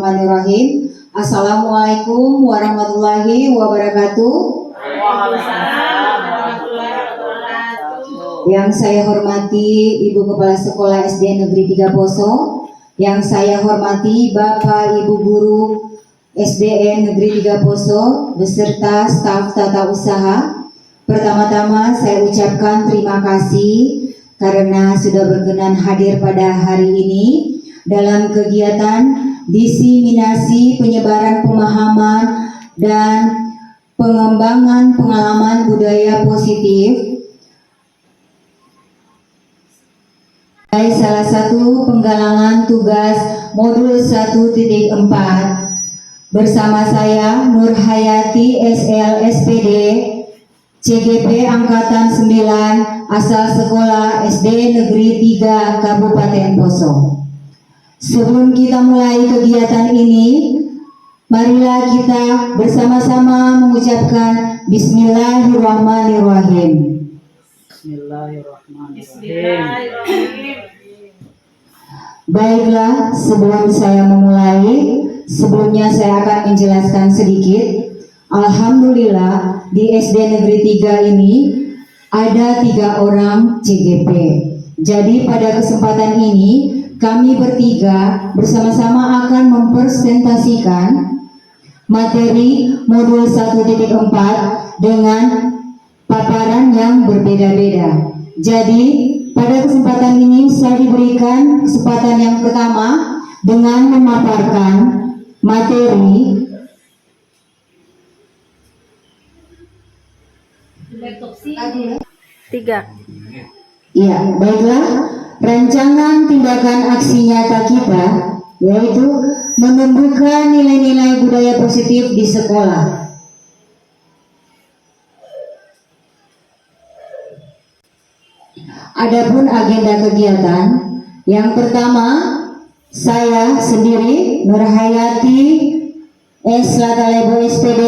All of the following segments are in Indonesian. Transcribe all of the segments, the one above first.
Bismillahirrahmanirrahim. Assalamualaikum warahmatullahi wabarakatuh. Yang saya hormati Ibu Kepala Sekolah SD Negeri 3 Poso, yang saya hormati Bapak Ibu Guru SDN Negeri 3 Poso beserta staf tata usaha. Pertama-tama saya ucapkan terima kasih karena sudah berkenan hadir pada hari ini dalam kegiatan diseminasi penyebaran pemahaman dan pengembangan pengalaman budaya positif. Salah satu penggalangan tugas modul 1.4 bersama saya Nur Hayati SL SPD CGP Angkatan 9 asal sekolah SD Negeri 3 Kabupaten Poso. Sebelum kita mulai kegiatan ini, marilah kita bersama-sama mengucapkan Bismillahirrahmanirrahim. Bismillahirrahmanirrahim. Baiklah, sebelum saya memulai, sebelumnya saya akan menjelaskan sedikit. Alhamdulillah di SD Negeri 3 ini ada 3 orang CGP. Jadi pada kesempatan ini kami bertiga bersama-sama akan mempresentasikan materi modul 1.4 dengan paparan yang berbeda-beda. Jadi pada kesempatan ini saya diberikan kesempatan yang pertama dengan memaparkan materi Tiga. ya, baiklah, rancangan tindakan aksi nyata kita yaitu menumbuhkan nilai-nilai budaya positif di sekolah. Adapun agenda kegiatan, yang pertama saya sendiri Nur Hayati S. Latalebo SPD,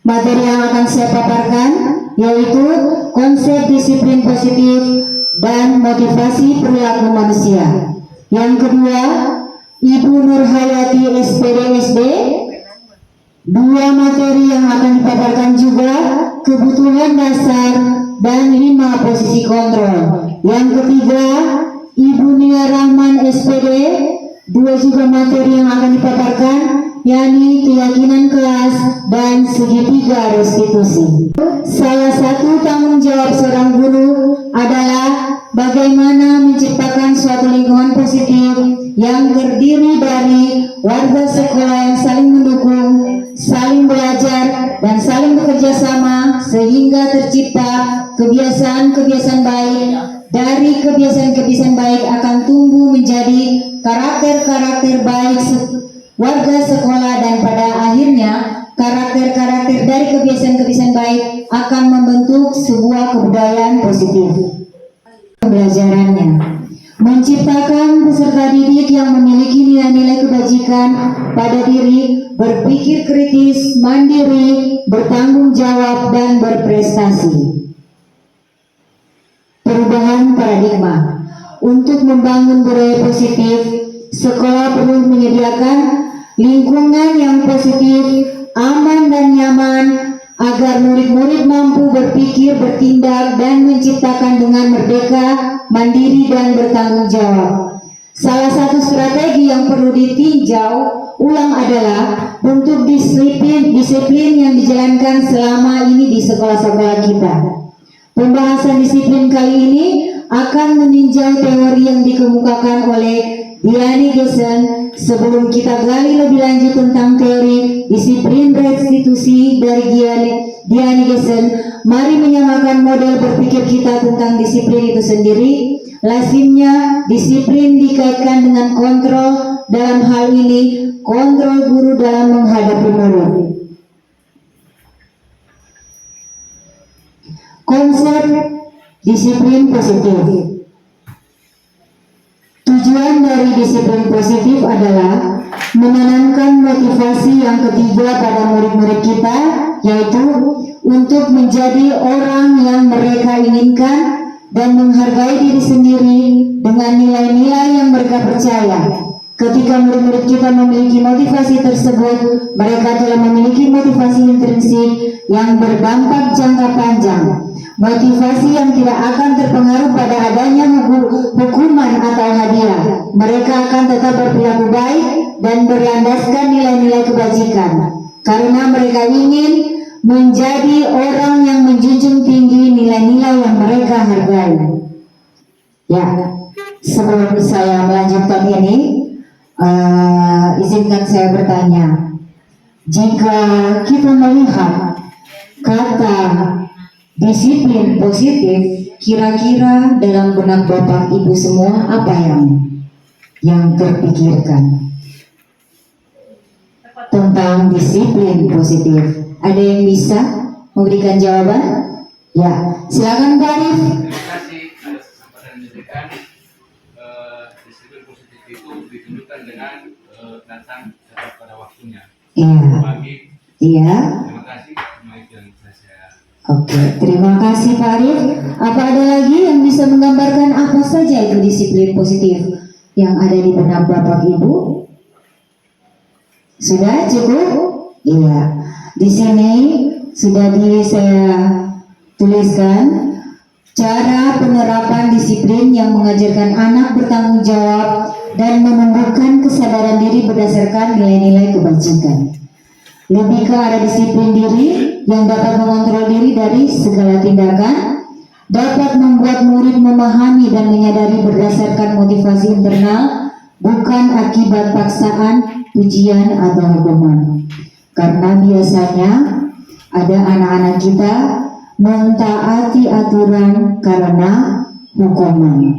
materi yang akan saya paparkan yaitu konsep disiplin positif dan motivasi perilaku manusia. Yang kedua, Ibu Nur Hayati SPD SD, 2 materi yang akan dipaparkan juga kebutuhan dasar dan 5 posisi kontrol. Yang ketiga, Ibu Nia Rahman SPD, 2 juga materi yang akan dipaparkan, yakni keyakinan kelas dan segitiga restitusi. Salah satu tanggung jawab seorang guru adalah bagaimana menciptakan suatu lingkungan positif yang terdiri dari warga sekolah yang saling mendukung, saling belajar, dan saling bekerja sama sehingga tercipta kebiasaan-kebiasaan baik. Dari kebiasaan-kebiasaan baik akan tumbuh menjadi karakter-karakter baik warga sekolah, dan pada akhirnya karakter-karakter dari kebiasaan-kebiasaan baik akan membentuk sebuah kebudayaan positif. Pembelajarannya menciptakan peserta didik yang memiliki nilai-nilai kebajikan pada diri, berpikir kritis, mandiri, bertanggung jawab, dan berprestasi. Perubahan paradigma. Untuk membangun budaya positif, sekolah perlu menyediakan lingkungan yang positif, aman dan nyaman agar murid-murid mampu berpikir, bertindak, dan menciptakan dengan merdeka, mandiri, dan bertanggung jawab. Salah satu strategi yang perlu ditinjau ulang adalah bentuk disiplin yang dijalankan selama ini di sekolah-sekolah kita. Pembahasan disiplin kali ini akan meninjau teori yang dikemukakan oleh Diani Gesen. Sebelum kita gali lebih lanjut tentang teori disiplin restitusi dari Diani Gesen, mari menyamakan model berpikir kita tentang disiplin itu sendiri. Lazimnya disiplin dikaitkan dengan kontrol, dalam hal ini kontrol guru dalam menghadapi murid. Konsep disiplin positif. Tujuan dari disiplin positif adalah menanamkan motivasi yang ketiga pada murid-murid kita, yaitu untuk menjadi orang yang mereka inginkan dan menghargai diri sendiri dengan nilai-nilai yang mereka percaya. Ketika murid-murid kita memiliki motivasi tersebut, mereka telah memiliki motivasi intrinsik yang berdampak jangka panjang. Motivasi yang tidak akan terpengaruh pada adanya hukuman atau hadiah. Mereka akan tetap berperilaku baik dan berlandaskan nilai-nilai kebajikan. Karena mereka ingin menjadi orang yang menjunjung tinggi nilai-nilai yang mereka hargai. Ya, sebelum saya melanjutkan ini, izinkan saya bertanya, jika kita melihat kata disiplin positif, kira-kira dalam benak Bapak Ibu semua apa yang terpikirkan tentang disiplin positif? Ada yang bisa memberikan jawaban? Ya, silakan Pak Arif. Terima kasih atas kesempatan yang diberikan. Disiplin positif itu ditunjukkan dengan datang tepat pada waktunya. Iya. Pagi. Iya. Terima kasih. Itu yang bisa saya. Oke, terima kasih Pak Arif. Apa ada lagi yang bisa menggambarkan apa saja itu disiplin positif yang ada di benak Bapak Ibu? Sudah cukup? Iya. Di sini sudah saya tuliskan cara penerapan disiplin yang mengajarkan anak bertanggung jawab dan menumbuhkan kesadaran diri berdasarkan nilai-nilai kebajikan. Lebih ke arah disiplin diri yang dapat mengontrol diri dari segala tindakan, dapat membuat murid memahami dan menyadari berdasarkan motivasi internal, bukan akibat paksaan, pujian, atau hukuman. Karena biasanya ada anak-anak kita mentaati aturan karena hukuman,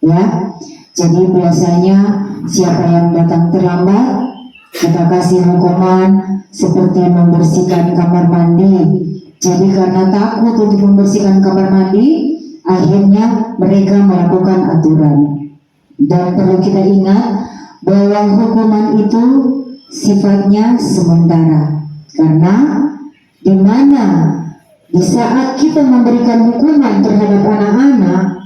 ya. Jadi biasanya siapa yang datang terlambat, kita kasih hukuman seperti membersihkan kamar mandi. Jadi karena takut untuk membersihkan kamar mandi, akhirnya mereka melakukan aturan. Dan perlu kita ingat bahwa hukuman itu sifatnya sementara. Karena di mana di saat kita memberikan hukuman terhadap anak-anak,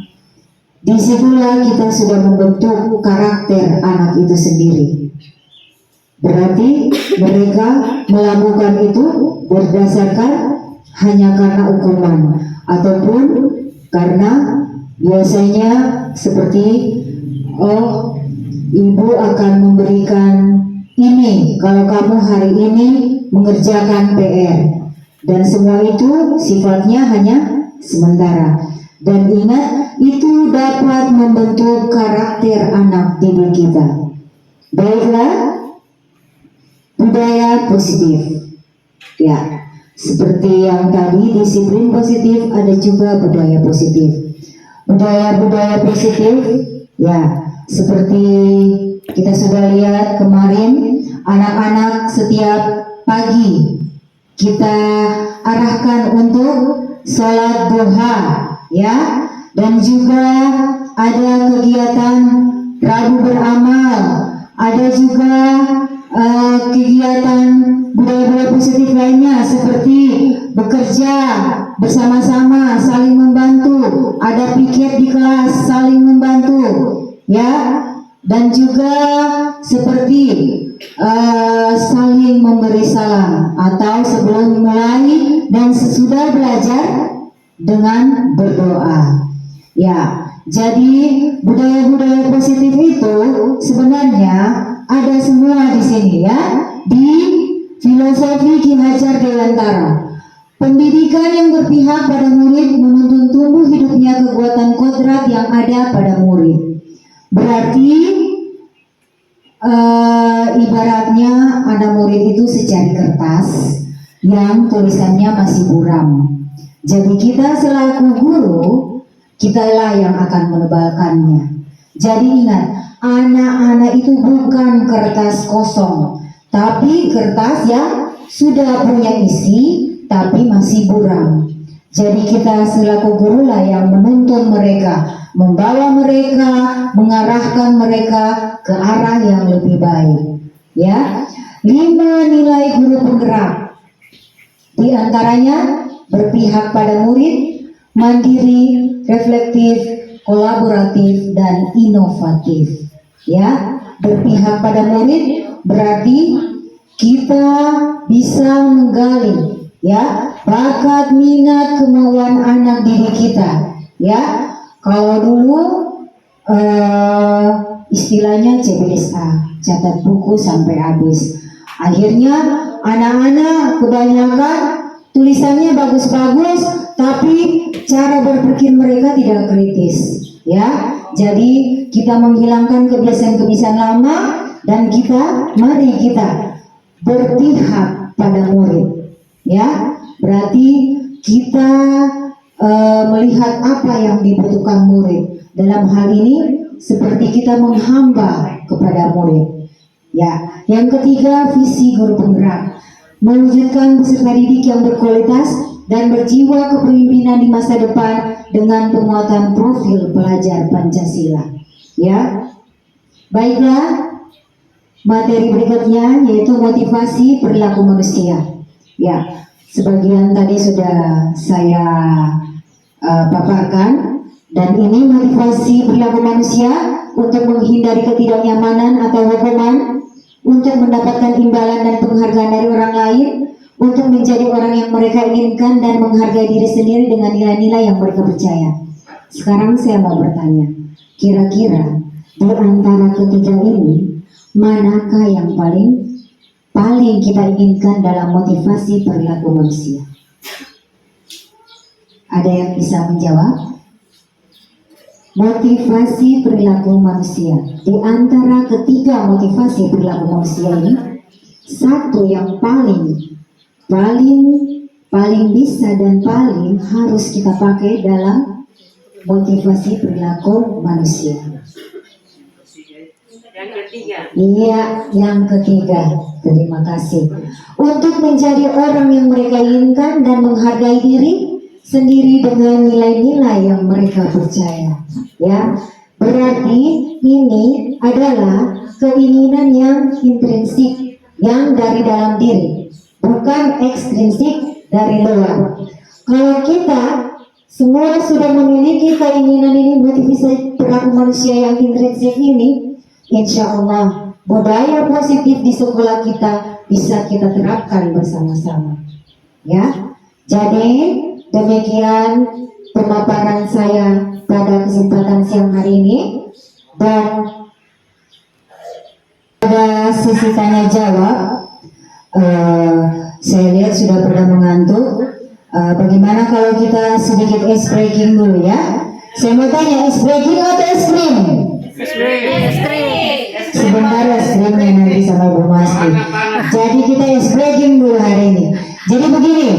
disitulah kita sudah membentuk karakter anak itu sendiri. Berarti mereka melakukan itu berdasarkan hanya karena hukuman, ataupun karena biasanya seperti ibu akan memberikan ini kalau kamu hari ini mengerjakan PR, dan semua itu sifatnya hanya sementara. Dan ingat, itu dapat membentuk karakter anak didik kita. Baiklah, budaya positif. Ya, seperti yang tadi disiplin positif, ada juga budaya positif. Budaya-budaya positif, ya, seperti kita sudah lihat kemarin, anak-anak setiap pagi kita arahkan untuk sholat duha, ya, dan juga ada kegiatan Rabu beramal, ada juga kegiatan budaya-budaya positif lainnya seperti bekerja bersama-sama, saling membantu, ada piket di kelas, saling membantu, ya, dan juga seperti saling memberi salam atau sebelum mulai dan sesudah belajar dengan berdoa. Ya, jadi budaya-budaya positif itu sebenarnya ada semua di sini, ya, di filosofi Ki Hajar Dewantara. Pendidikan yang berpihak pada murid menuntun tumbuh hidupnya kekuatan kodrat yang ada pada murid. Berarti ibaratnya ada murid itu secari kertas yang tulisannya masih buram. Jadi kita selaku guru, kitalah yang akan menebalkannya. Jadi ingat, anak-anak itu bukan kertas kosong, tapi kertas yang sudah punya isi tapi masih buram. Jadi kita selaku guru lah yang menuntun mereka, membawa mereka, mengarahkan mereka ke arah yang lebih baik. Ya, 5 nilai guru penggerak. Di antaranya berpihak pada murid, mandiri, reflektif, kolaboratif, dan inovatif. Ya, berpihak pada murid, berarti kita bisa menggali ya bakat, minat, kemauan anak didik kita ya. Kalau dulu istilahnya CBSA, catat buku sampai habis. Akhirnya anak-anak kebanyakan tulisannya bagus-bagus, tapi cara berpikir mereka tidak kritis ya. Jadi kita menghilangkan kebiasaan-kebiasaan lama dan mari kita berpihak pada murid ya. Berarti kita melihat apa yang dibutuhkan murid. Dalam hal ini seperti kita menghamba kepada murid ya. Yang ketiga, visi guru penggerak, mewujudkan peserta didik yang berkualitas dan berjiwa kepemimpinan di masa depan dengan penguatan profil pelajar Pancasila ya. Baiklah, materi berikutnya yaitu motivasi perilaku manusia ya. Sebagian tadi sudah saya paparkan. Dan ini motivasi perilaku manusia untuk menghindari ketidaknyamanan atau hukuman, untuk mendapatkan imbalan dan penghargaan dari orang lain, untuk menjadi orang yang mereka inginkan dan menghargai diri sendiri dengan nilai-nilai yang mereka percaya. Sekarang saya mau bertanya, kira-kira di antara ketiga ini, manakah yang paling kita inginkan dalam motivasi perilaku manusia? Ada yang bisa menjawab? Motivasi perilaku manusia. Di antara ketiga motivasi perilaku manusia ini, satu yang paling bisa dan paling harus kita pakai dalam motivasi perilaku manusia. Yang ketiga. Iya, yang ketiga. Terima kasih. Untuk menjadi orang yang mereka inginkan dan menghargai diri sendiri dengan nilai-nilai yang mereka percaya ya. Berarti ini adalah keinginan yang intrinsik, yang dari dalam diri, bukan ekstrinsik dari luar. Kalau kita semua sudah memiliki keinginan ini, motivasi perilaku manusia yang intrinsik ini, insya Allah budaya positif di sekolah kita bisa kita terapkan bersama-sama ya. Jadi demikian pemaparan saya pada kesempatan siang hari ini, dan pada sesi tanya jawab saya lihat sudah pada mengantuk. Bagaimana kalau kita sedikit ice breaking dulu ya? Saya mau tanya, ice breaking atau es krim? Sebentar es krimnya nanti sama Bu Masri. Jadi kita ice breaking dulu hari ini. Jadi begini,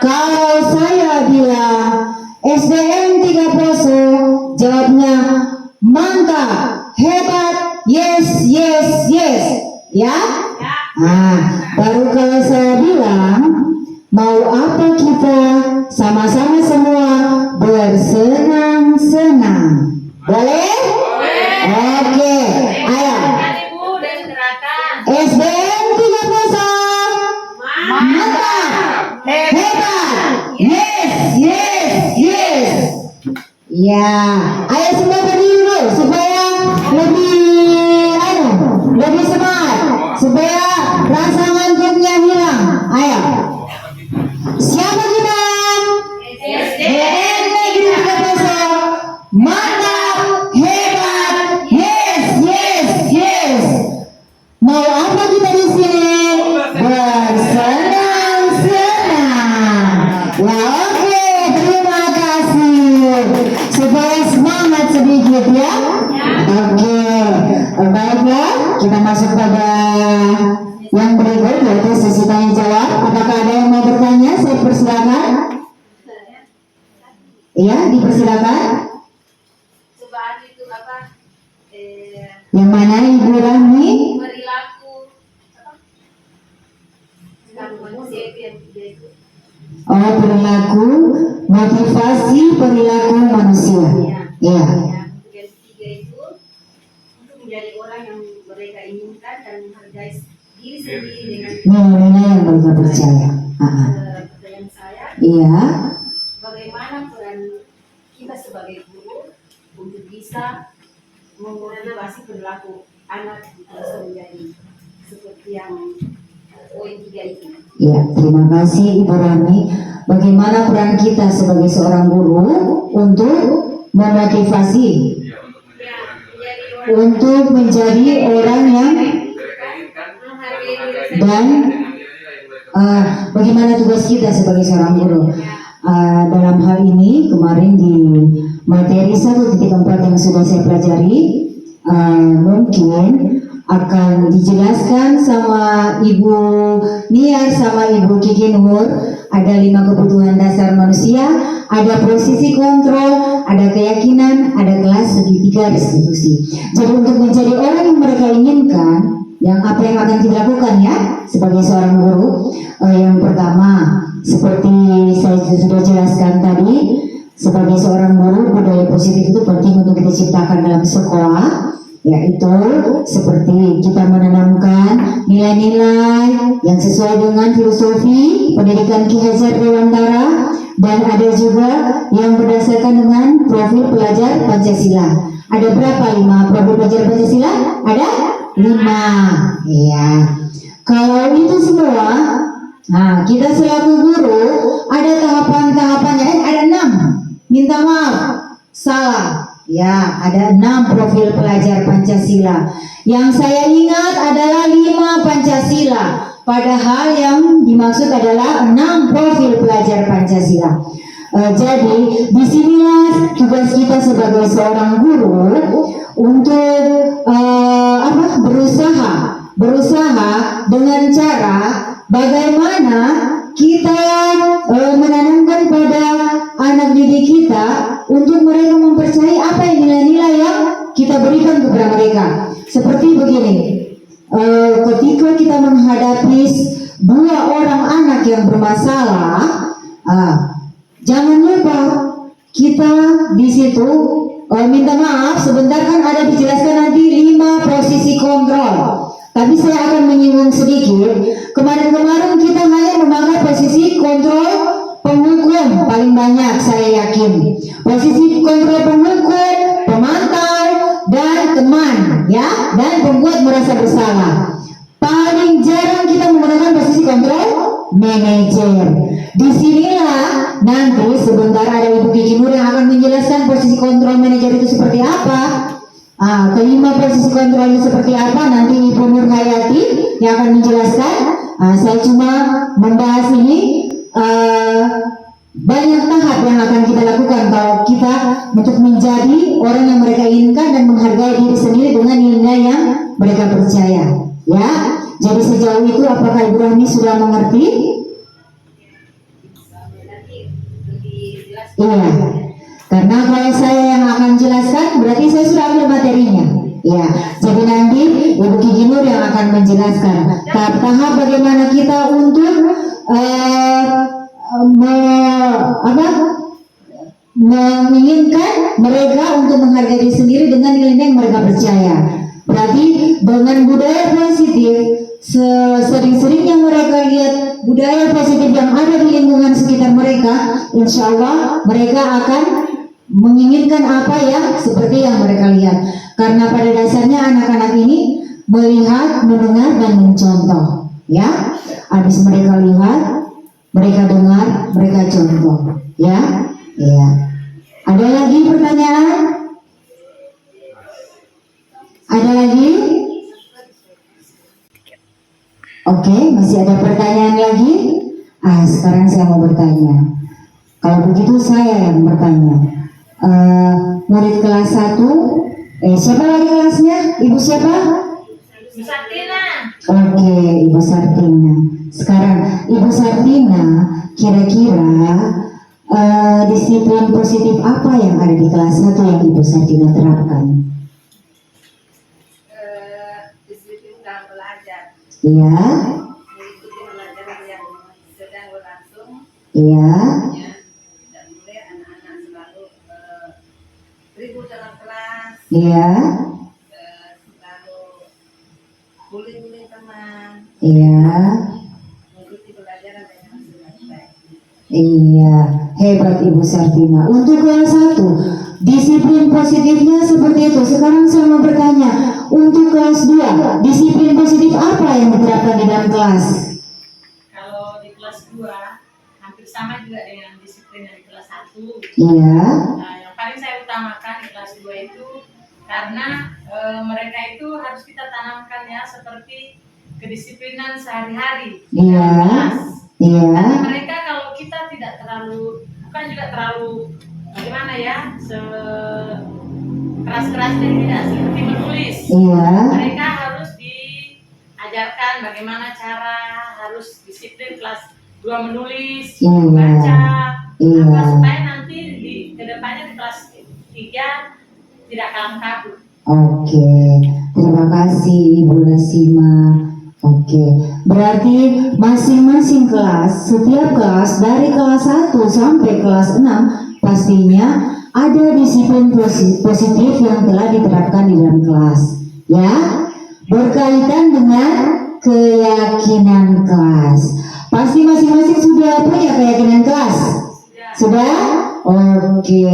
kalau saya bilang SDM 3 Poso, jawabnya mantap, hebat, yes, yes, yes, ya? Nah, baru kalau saya bilang mau apa kita sama-sama semua bersenang-senang, boleh? Oke, ayo. SDM 3 Poso, mantap, hebat, yes, yes, yes. Ya, ayo semua berdiri dulu supaya lebih semangat, supaya rasa ngantuknya hilang. Ayo. Siapa kita? SDM Negeri 3 Poso, mantap, hebat, yes, yes, yes. Mau apa kita di sini? Bersenang-senang. Ya, oke, terima kasih. Supaya semangat sedikit ya. Oke, baiklah, kita masuk pada yang berikut yaitu sesi tanya jawab. Apakah ada yang mau bertanya? Saya persilakan. Iya, dipersilakan. Cobaan itu apa? Yang mana Ibu Rahmi? Perilaku apa? Manusia itu yang tiga itu. Oh, perilaku, motivasi perilaku manusia. Iya. Yang tiga itu untuk menjadi orang yang mereka inginkan dan menghargai diri sendiri dengan Nilai-nilai yang mereka percaya. pertanyaan saya, Iya. bagaimana peran kita sebagai guru untuk bisa memotivasi perilaku anak bisa menjadi seperti yang poin 3 itu. Ya, terima kasih Ibu Rani. Bagaimana peran kita sebagai seorang guru untuk memotivasi, Ya, untuk menjadi orang yang untuk menjadi orang yang mereka inginkan dan menghargai dan dengan nilai-nilai yang mereka bagaimana tugas kita sebagai seorang guru. Dalam hal ini kemarin di materi 1.4 yang sudah saya pelajari, mungkin akan dijelaskan sama Ibu Niar sama Ibu Kiki Nur. Ada 5 kebutuhan dasar manusia, ada posisi kontrol, ada keyakinan, ada kelas, segitiga, restitusi. Jadi untuk menjadi orang yang mereka inginkan, yang apa yang akan kita lakukan ya sebagai seorang guru, yang pertama seperti saya sudah jelaskan tadi, sebagai seorang guru budaya positif itu penting untuk kita ciptakan dalam sekolah, yaitu seperti kita menanamkan nilai-nilai yang sesuai dengan filosofi pendidikan Ki Hajar Dewantara, dan ada juga yang berdasarkan dengan profil pelajar Pancasila. Ada berapa? 5 profil pelajar Pancasila? Ada 5. Ya. Kalau itu semua, nah kita selaku guru ada tahapan-tahapannya, ada 6. Minta maaf, salah. Ya, ada 6 profil pelajar Pancasila. Yang saya ingat adalah 5 Pancasila. Padahal yang dimaksud adalah 6 profil pelajar Pancasila. Jadi disinilah tugas kita sebagai seorang guru untuk berusaha dengan cara bagaimana kita menanamkan pada anak didik kita untuk mereka mempercayai apa yang nilai-nilai yang kita berikan kepada mereka. Seperti begini, ketika kita menghadapi 2 orang anak yang bermasalah, jangan lupa kita di situ minta maaf sebentar, kan ada dijelaskan nanti 5 posisi kontrol. Tapi saya akan menyinggung sedikit. Kemarin-kemarin kita hanya memakai posisi kontrol penghukum paling banyak, saya yakin. Posisi kontrol penghukum, pemantau, dan teman, ya, dan pembuat merasa bersalah. Paling jarang kita menggunakan posisi kontrol manajer. Disinilah nanti sebentar ada Ibu Kiki Nur yang akan menjelaskan posisi kontrol manajer itu seperti apa. Kelima posisi kontrol itu seperti apa, nanti Ibu Nur Hayati yang akan menjelaskan. Saya cuma membahas ini, banyak tahap yang akan kita lakukan kalau kita untuk menjadi orang yang mereka inginkan dan menghargai diri sendiri dengan nilai yang mereka percaya. Ya, jadi sejauh itu apakah Ibu Rahmi sudah mengerti? Nanti lebih jelas. Iya. Karena kalau saya yang akan jelaskan, berarti saya sudah ambil materinya. Ya, jadi nanti Ibu Kiki Nur yang akan menjelaskan tahap-tahap bagaimana kita untuk menginginkan mereka untuk menghargai diri sendiri dengan nilai-nilai yang mereka percaya. Berarti dengan budaya positif, sering-seringnya mereka lihat budaya positif yang ada di lingkungan sekitar mereka, insya Allah mereka akan menginginkan apa yang seperti yang mereka lihat. Karena pada dasarnya anak-anak ini melihat, mendengar, dan mencontoh. Ya, habis mereka lihat, mereka dengar, mereka contoh. Ya, ya. Ada lagi pertanyaan? Ada lagi? Oke, masih ada pertanyaan lagi? Sekarang saya mau bertanya. Kalau begitu saya yang bertanya. Murid kelas 1, siapa lagi kelasnya? Ibu siapa? Bu Sartina. Oke, Ibu Sartina. Sekarang Ibu Sartina, kira-kira disiplin positif apa yang ada di kelas 1 yang Ibu Sartina terapkan? Disiplin dalam belajar, Iya, mengikuti pelajaran yang sedang berlangsung, iya, ya, dan mulai anak-anak selalu ribut dalam kelas, iya, selalu bullying teman, iya. mengikuti pelajaran dengan baik. Iya, hebat Ibu Sartina. Untuk kelas 1, disiplin positifnya seperti itu. Sekarang saya mau bertanya, untuk kelas 2, disiplin positif apa yang diterapkan di dalam kelas? Kalau di kelas 2 hampir sama juga dengan disiplin yang di kelas 1. Iya, Nah, yang paling saya utamakan di kelas 2 itu karena mereka itu harus kita tanamkan ya seperti kedisiplinan sehari-hari di Iya. dalam kelas. iya, Karena mereka kalau kita tidak terlalu, bukan juga terlalu bagaimana ya, keras-kerasnya tidak seperti menulis. iya, Mereka harus diajarkan bagaimana cara harus disiplin kelas 2 menulis, Iya. membaca, Iya. supaya nanti di kedepannya di kelas 3 tidak kalah kabur. Oke, terima kasih Ibu Nasima. Oke, berarti masing-masing kelas, setiap kelas dari kelas 1 sampai kelas 6 pastinya ada disiplin positif yang telah diterapkan di dalam kelas, ya, berkaitan dengan keyakinan kelas. Pasti masing-masing sudah punya keyakinan kelas, sudah? Oke,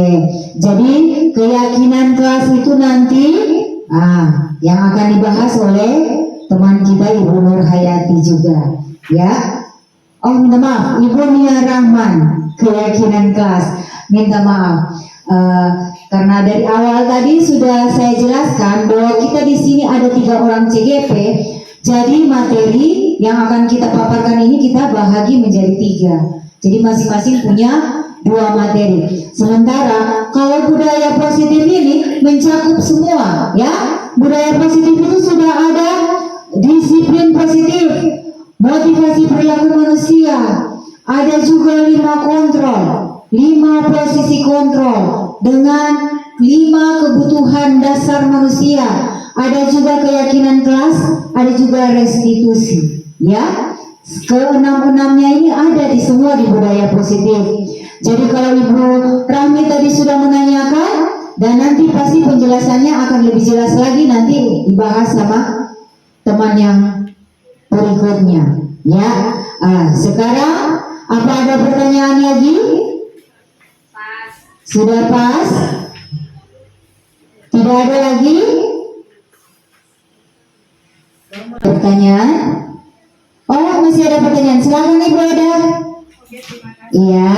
jadi keyakinan kelas itu nanti yang akan dibahas oleh teman kita Ibu Nur Hayati juga, ya. Oh, minta maaf, Ibu Nia Rahman, keyakinan kelas. Minta maaf, karena dari awal tadi sudah saya jelaskan bahwa kita di sini ada 3 orang CGP. Jadi materi yang akan kita paparkan ini kita bahagi menjadi 3. Jadi masing-masing punya 2 materi. Sementara kalau budaya positif ini mencakup semua, ya. Budaya positif itu sudah ada disiplin positif, motivasi perilaku manusia, ada juga 5 kontrol, 5 posisi kontrol dengan 5 kebutuhan dasar manusia, ada juga keyakinan kelas, ada juga restitusi, ya. Ke-6-6-nya ini ada di semua di budaya positif. Jadi kalau Ibu Rahmi tadi sudah menanyakan, dan nanti pasti penjelasannya akan lebih jelas lagi nanti dibahas sama teman yang berikutnya, ya. Sekarang apa ada pertanyaan lagi? Pas. Sudah pas? Tidak ada lagi? Pertanyaan? Oh, masih ada pertanyaan. Silakan Ibu Eda. Oke, terima kasih. Iya.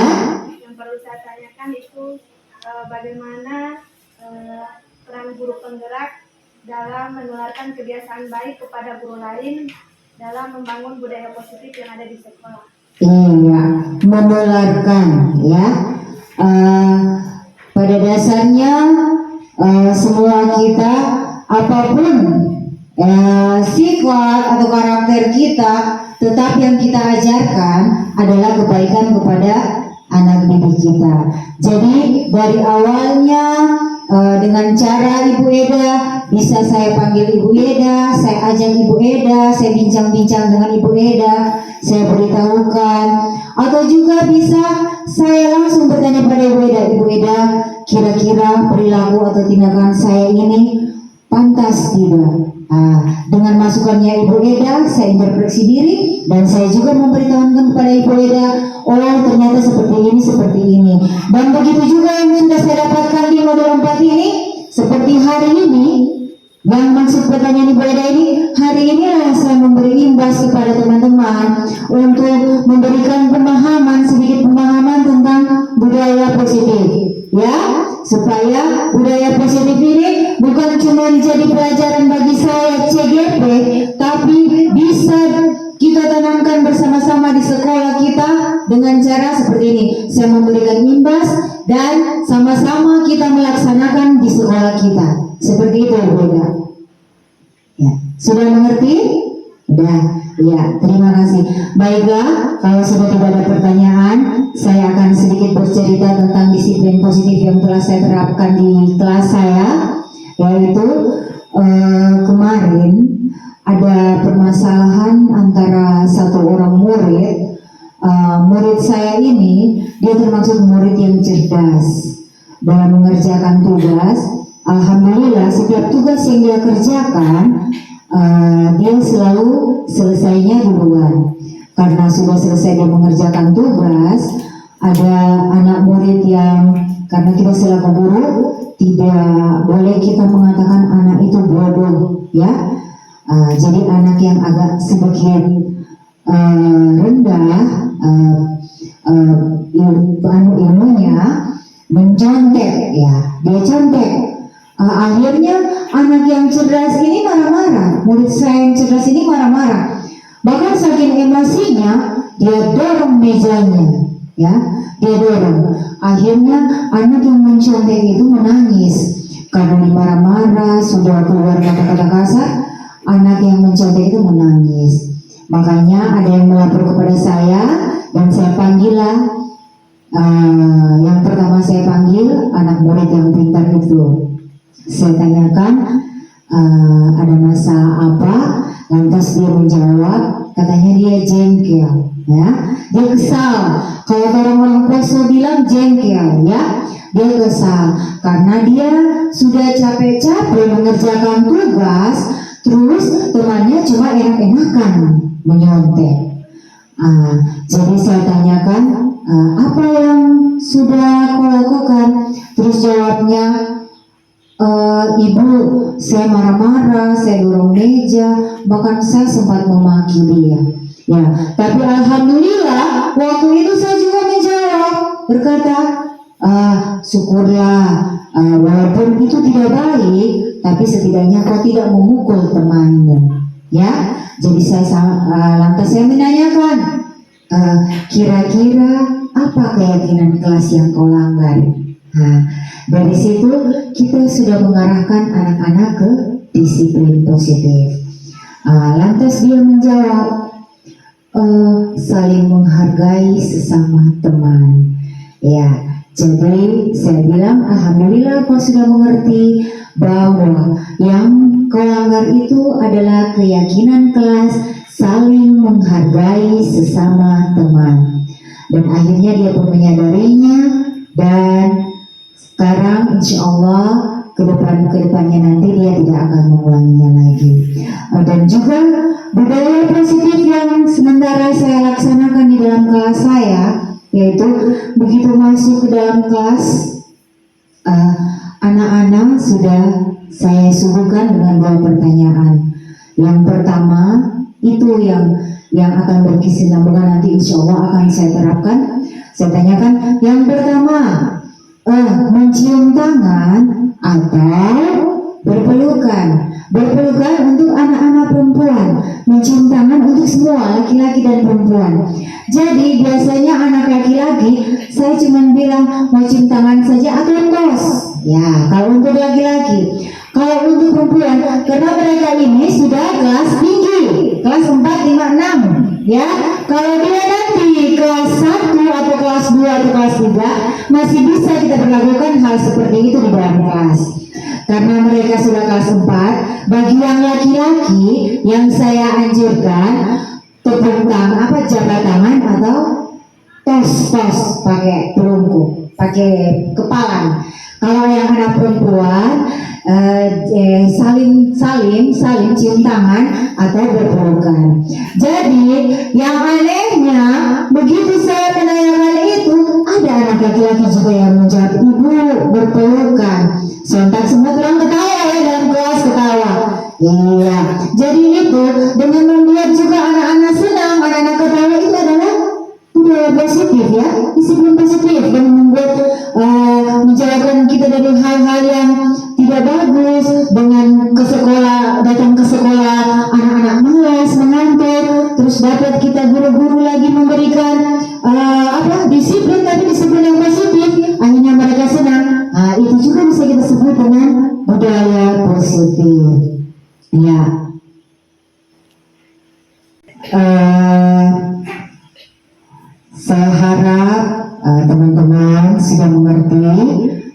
Yang perlu saya tanyakan itu bagaimana peran guru penggerak dalam menularkan kebiasaan baik kepada guru lain dalam membangun budaya positif yang ada di sekolah. Iya, menularkan, ya. Pada dasarnya semua kita apapun sifat atau karakter kita, tetap yang kita ajarkan adalah kebaikan kepada anak didik kita. Jadi dari awalnya dengan cara Ibu Eda, bisa saya panggil Ibu Eda, saya ajak Ibu Eda, saya bincang-bincang dengan Ibu Eda, saya beritahukan, atau juga bisa saya langsung bertanya pada Ibu Eda, Ibu Eda, kira-kira perilaku atau tindakan saya ini pantas tidak? Dengan masukannya Ibu Eda, saya introspeksi diri dan saya juga memberitahukan kepada Ibu Eda, oh ternyata seperti ini. Dan begitu juga yang sudah saya dapatkan di modul 4 ini, seperti hari ini, yang maksud pertanyaan Ibu Eda ini, hari ini saya memberi imbas kepada teman-teman untuk memberikan sedikit pemahaman tentang budaya positif, ya, supaya budaya positif ini bukan cuma jadi pelajaran bagi saya CGP, tapi bisa kita tanamkan bersama-sama di sekolah kita dengan cara seperti ini. Saya memberikan imbas dan sama-sama kita melaksanakan di sekolah kita. Seperti itu, Bu Eda. Ya, sudah mengerti? Sudah. Ya, terima kasih. Baiklah, kalau sudah tidak ada pertanyaan, saya akan sedikit bercerita tentang disiplin positif yang telah saya terapkan di kelas saya, yaitu kemarin ada permasalahan antara satu orang murid. Murid saya ini, dia termasuk murid yang cerdas dalam mengerjakan tugas. Alhamdulillah, setiap tugas yang dia kerjakan, dia selalu selesainya duluan. Karena sudah selesai dia mengerjakan tugas, ada anak murid yang karena kita selaku guru tidak boleh kita mengatakan anak itu bodoh, ya. Jadi anak yang agak sedikit rendah ilmunya mencontek, ya, dia contek. Akhirnya anak yang cerdas ini marah-marah, murid saya yang cerdas ini marah-marah. Bahkan saking emosinya dia dorong mejanya, ya, dia dorong. Akhirnya anak yang mencontek itu menangis karena dimarah-marah, sudah keluar kata-kata kasar. Anak yang mencontek itu menangis. Makanya ada yang melapor kepada saya dan saya panggillah. Yang pertama saya panggil anak murid yang pintar itu. Saya tanyakan ada masalah apa, lantas dia menjawab, katanya dia jengkel, ya, dia kesal. Kalau orang-orang Poso bilang jengkel, ya, dia kesal karena dia sudah capek-capek mengerjakan tugas, terus temannya cuma enak-enakan menyontek. Jadi saya tanyakan, apa yang sudah kau lakukan? Terus jawabnya, Ibu, saya marah-marah, saya dorong meja, bahkan saya sempat memaki dia. Ya, tapi alhamdulillah waktu itu saya juga menjawab, berkata, syukurlah, walaupun itu tidak baik, tapi setidaknya kau tidak memukul temanmu. Ya, jadi lantas saya menanyakan, kira-kira apa keyakinan kelas yang kau langgar? Nah, dari situ kita sudah mengarahkan anak-anak ke disiplin positif. Lantas dia menjawab, saling menghargai sesama teman. Ya, jadi saya bilang alhamdulillah kau sudah mengerti bahwa yang kau langgar itu adalah keyakinan kelas saling menghargai sesama teman. Dan akhirnya dia pun menyadarinya, dan sekarang insya Allah kedepannya nanti dia tidak akan mengulanginya lagi. Dan juga budaya positif yang sementara saya laksanakan di dalam kelas saya, yaitu begitu masuk ke dalam kelas, anak-anak sudah saya suguhkan dengan 2 pertanyaan. Yang pertama itu yang akan berkesinambungan, nanti insya Allah akan saya terapkan. Saya tanyakan, yang pertama, mencium tangan atau berpelukan? Berpelukan untuk anak-anak perempuan, mencium tangan untuk semua laki-laki dan perempuan. Jadi biasanya anak laki-laki saya cuma bilang mau cium tangan saja atau tos. Ya, kalau untuk laki-laki. Kalau untuk perempuan, karena mereka ini sudah kelas tinggi, kelas 4, 5, 6, ya. Kalau dia nanti kelas 1 atau kelas 2 atau kelas 3, masih bisa kita berlakukan hal seperti itu di dalam kelas. Karena mereka sudah kelas 4, bagi yang laki-laki yang saya anjurkan tepuk tangan, jabat tangan atau tos pakai perunggu, pakai kepala. Kalau yang anak perempuan saling cium tangan atau berpelukan. Jadi yang anehnya begitu saya menanyakan itu, ada anak laki-laki juga yang menjawab, Ibu, berpelukan. Sontak semua orang ketawa, ya, dalam kelas ketawa. Iya, jadi itu dengan membuat juga anak-anak senang, anak-anak ketawa, itu adalah budaya positif, ya, disiplin positif, dan membuat menjauhkan kita dari hal-hal yang tidak bagus. Dengan ke sekolah, datang ke sekolah anak-anak malas, mengantuk, terus dapat kita guru-guru lagi memberikan disiplin, tapi disiplin yang positif, akhirnya mereka senang. Itu juga bisa kita sebut dengan budaya positif. Ya. Saya harap teman-teman sudah mengerti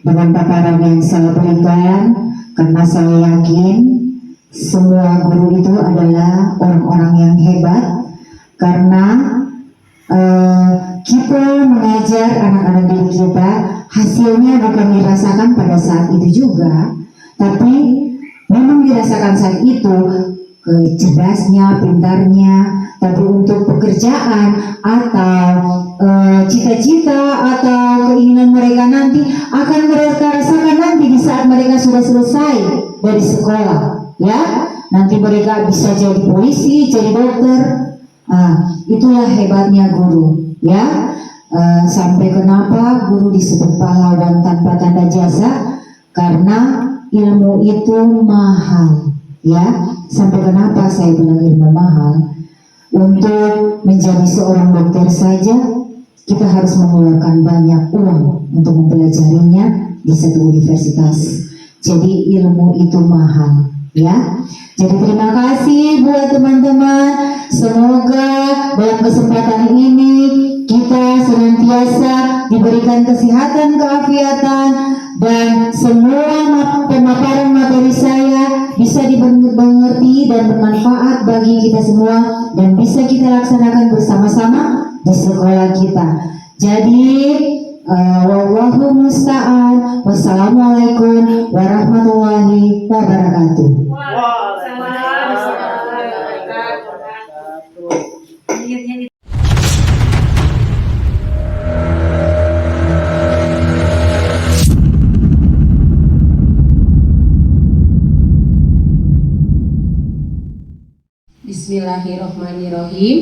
dengan paparan yang saya berikan, karena saya yakin semua guru itu adalah orang-orang yang hebat, karena kita mengajar anak-anak didik kita, hasilnya bukan dirasakan pada saat itu juga, tapi memang dirasakan saat itu kecerdasnya, pintarnya, tapi untuk pekerjaan atau cita-cita atau keinginan mereka nanti akan mereka rasakan nanti di saat mereka sudah selesai dari sekolah, ya. Nanti mereka bisa jadi polisi, jadi dokter. Itulah hebatnya guru, ya. Sampai kenapa guru disebut pahlawan tanpa tanda jasa? Karena ilmu itu mahal, ya. Sampai kenapa saya bilang ilmu mahal? Untuk menjadi seorang dokter saja kita harus mengeluarkan banyak uang untuk mempelajarinya di satu universitas. Jadi ilmu itu mahal, ya. Jadi terima kasih buat teman-teman. Semoga dalam kesempatan ini kita senantiasa diberikan kesehatan, keafiatan, dan semua pemaparan materi saya bisa dimengerti dan bermanfaat bagi kita semua dan bisa kita laksanakan bersama-sama di sekolah kita. Jadi wallahu musta'an. Wassalamualaikum warahmatullahi wabarakatuh. Bismillahirrahmanirrahim.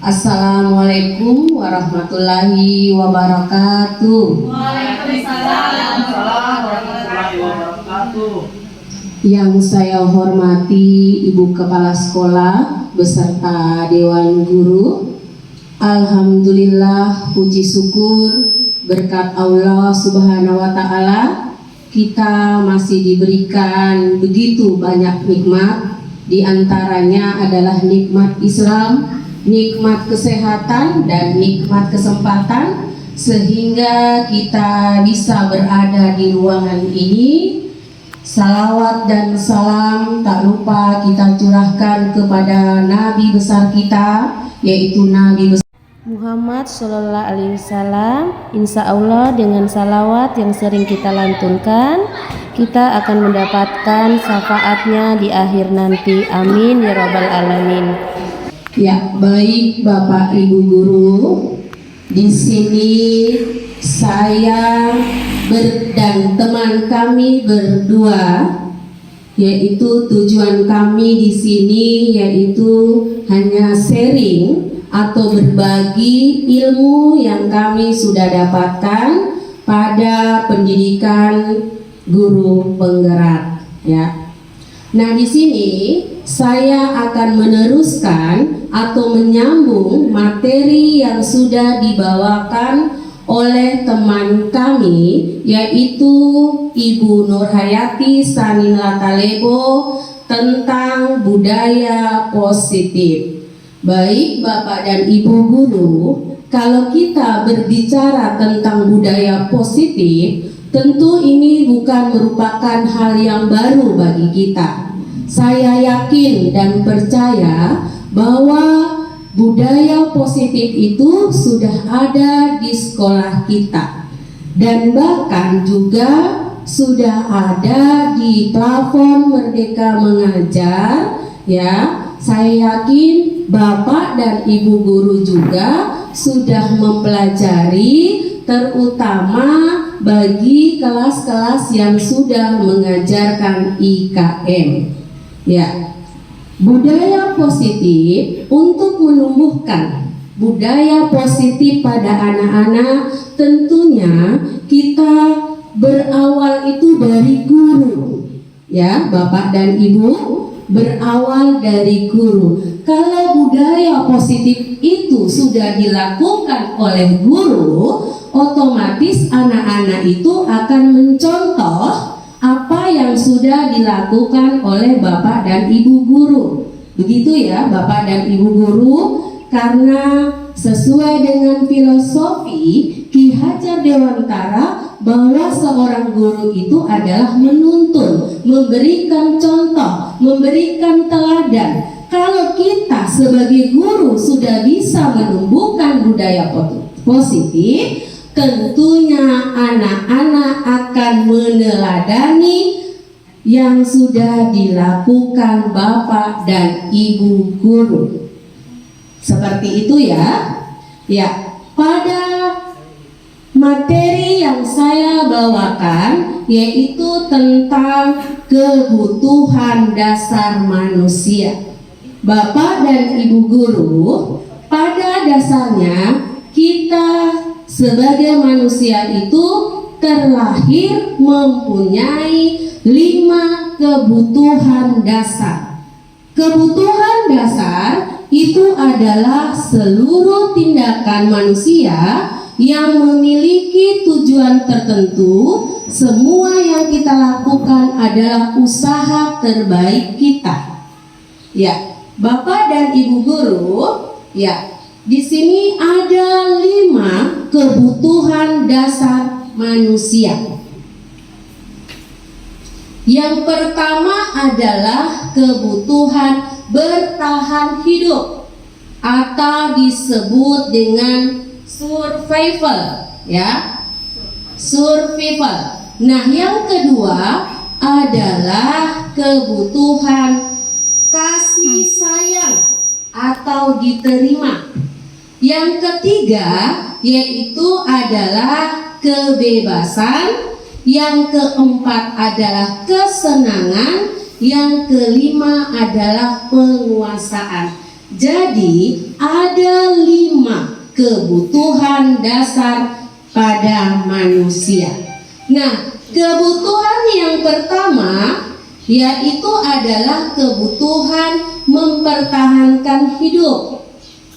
Assalamualaikum warahmatullahi wabarakatuh. Waalaikumsalam warahmatullahi wabarakatuh. Yang saya hormati Ibu Kepala Sekolah beserta Dewan Guru. Alhamdulillah, puji syukur berkat Allah Subhanahu wa Ta'ala, kita masih diberikan begitu banyak nikmat. Di antaranya adalah nikmat Islam, nikmat kesehatan, dan nikmat kesempatan, sehingga kita bisa berada di ruangan ini. Salawat dan salam tak lupa kita curahkan kepada Nabi besar kita, yaitu Nabi besar Muhammad Sallallahu Alaihi Wasallam. Insya Allah dengan salawat yang sering kita lantunkan, kita akan mendapatkan syafaatnya di akhir nanti. Amin ya Rabbal Alamin. Ya, baik Bapak Ibu Guru, di sini saya dan teman kami berdua, yaitu tujuan kami di sini yaitu hanya sharing atau berbagi ilmu yang kami sudah dapatkan pada pendidikan guru penggerak, ya. Nah, di sini saya akan meneruskan atau menyambung materi yang sudah dibawakan oleh teman kami, yaitu Ibu Nurhayati Saninlatalebo, tentang budaya positif. Baik Bapak dan Ibu Guru, kalau kita berbicara tentang budaya positif, tentu ini bukan merupakan hal yang baru bagi kita. Saya yakin dan percaya bahwa budaya positif itu sudah ada di sekolah kita, dan bahkan juga sudah ada di plafon Merdeka Mengajar, ya. Saya yakin Bapak dan Ibu Guru juga sudah mempelajari, terutama bagi kelas-kelas yang sudah mengajarkan IKM, ya. Budaya positif, untuk menumbuhkan budaya positif pada anak-anak, tentunya kita berawal itu dari guru, ya Bapak dan Ibu, berawal dari guru. Kalau budaya positif itu sudah dilakukan oleh guru, otomatis anak-anak itu akan mencontoh apa yang sudah dilakukan oleh Bapak dan Ibu Guru. Begitu ya Bapak dan Ibu Guru, karena sesuai dengan filosofi Ki Hajar Dewantara bahwa seorang guru itu adalah menuntun, memberikan contoh, memberikan teladan. Kalau kita sebagai guru sudah bisa menumbuhkan budaya positif, tentunya anak-anak akan meneladani yang sudah dilakukan Bapak dan Ibu Guru. Seperti itu ya. Ya, pada materi yang saya kita bawakan yaitu tentang kebutuhan dasar manusia. Bapak dan Ibu guru, pada dasarnya kita sebagai manusia itu terlahir mempunyai 5 kebutuhan dasar. Kebutuhan dasar itu adalah seluruh tindakan manusia yang memiliki tujuan tertentu. Semua yang kita lakukan adalah usaha terbaik kita. Ya, Bapak dan Ibu guru, ya, di sini ada 5 kebutuhan dasar manusia. Yang pertama adalah kebutuhan bertahan hidup atau disebut dengan survival, ya. Survival. Nah, yang kedua adalah kebutuhan kasih sayang atau diterima. Yang ketiga yaitu adalah kebebasan. Yang keempat adalah kesenangan. Yang kelima adalah penguasaan. Jadi ada 5 kebutuhan dasar pada manusia. Nah, kebutuhan yang pertama yaitu adalah kebutuhan mempertahankan hidup.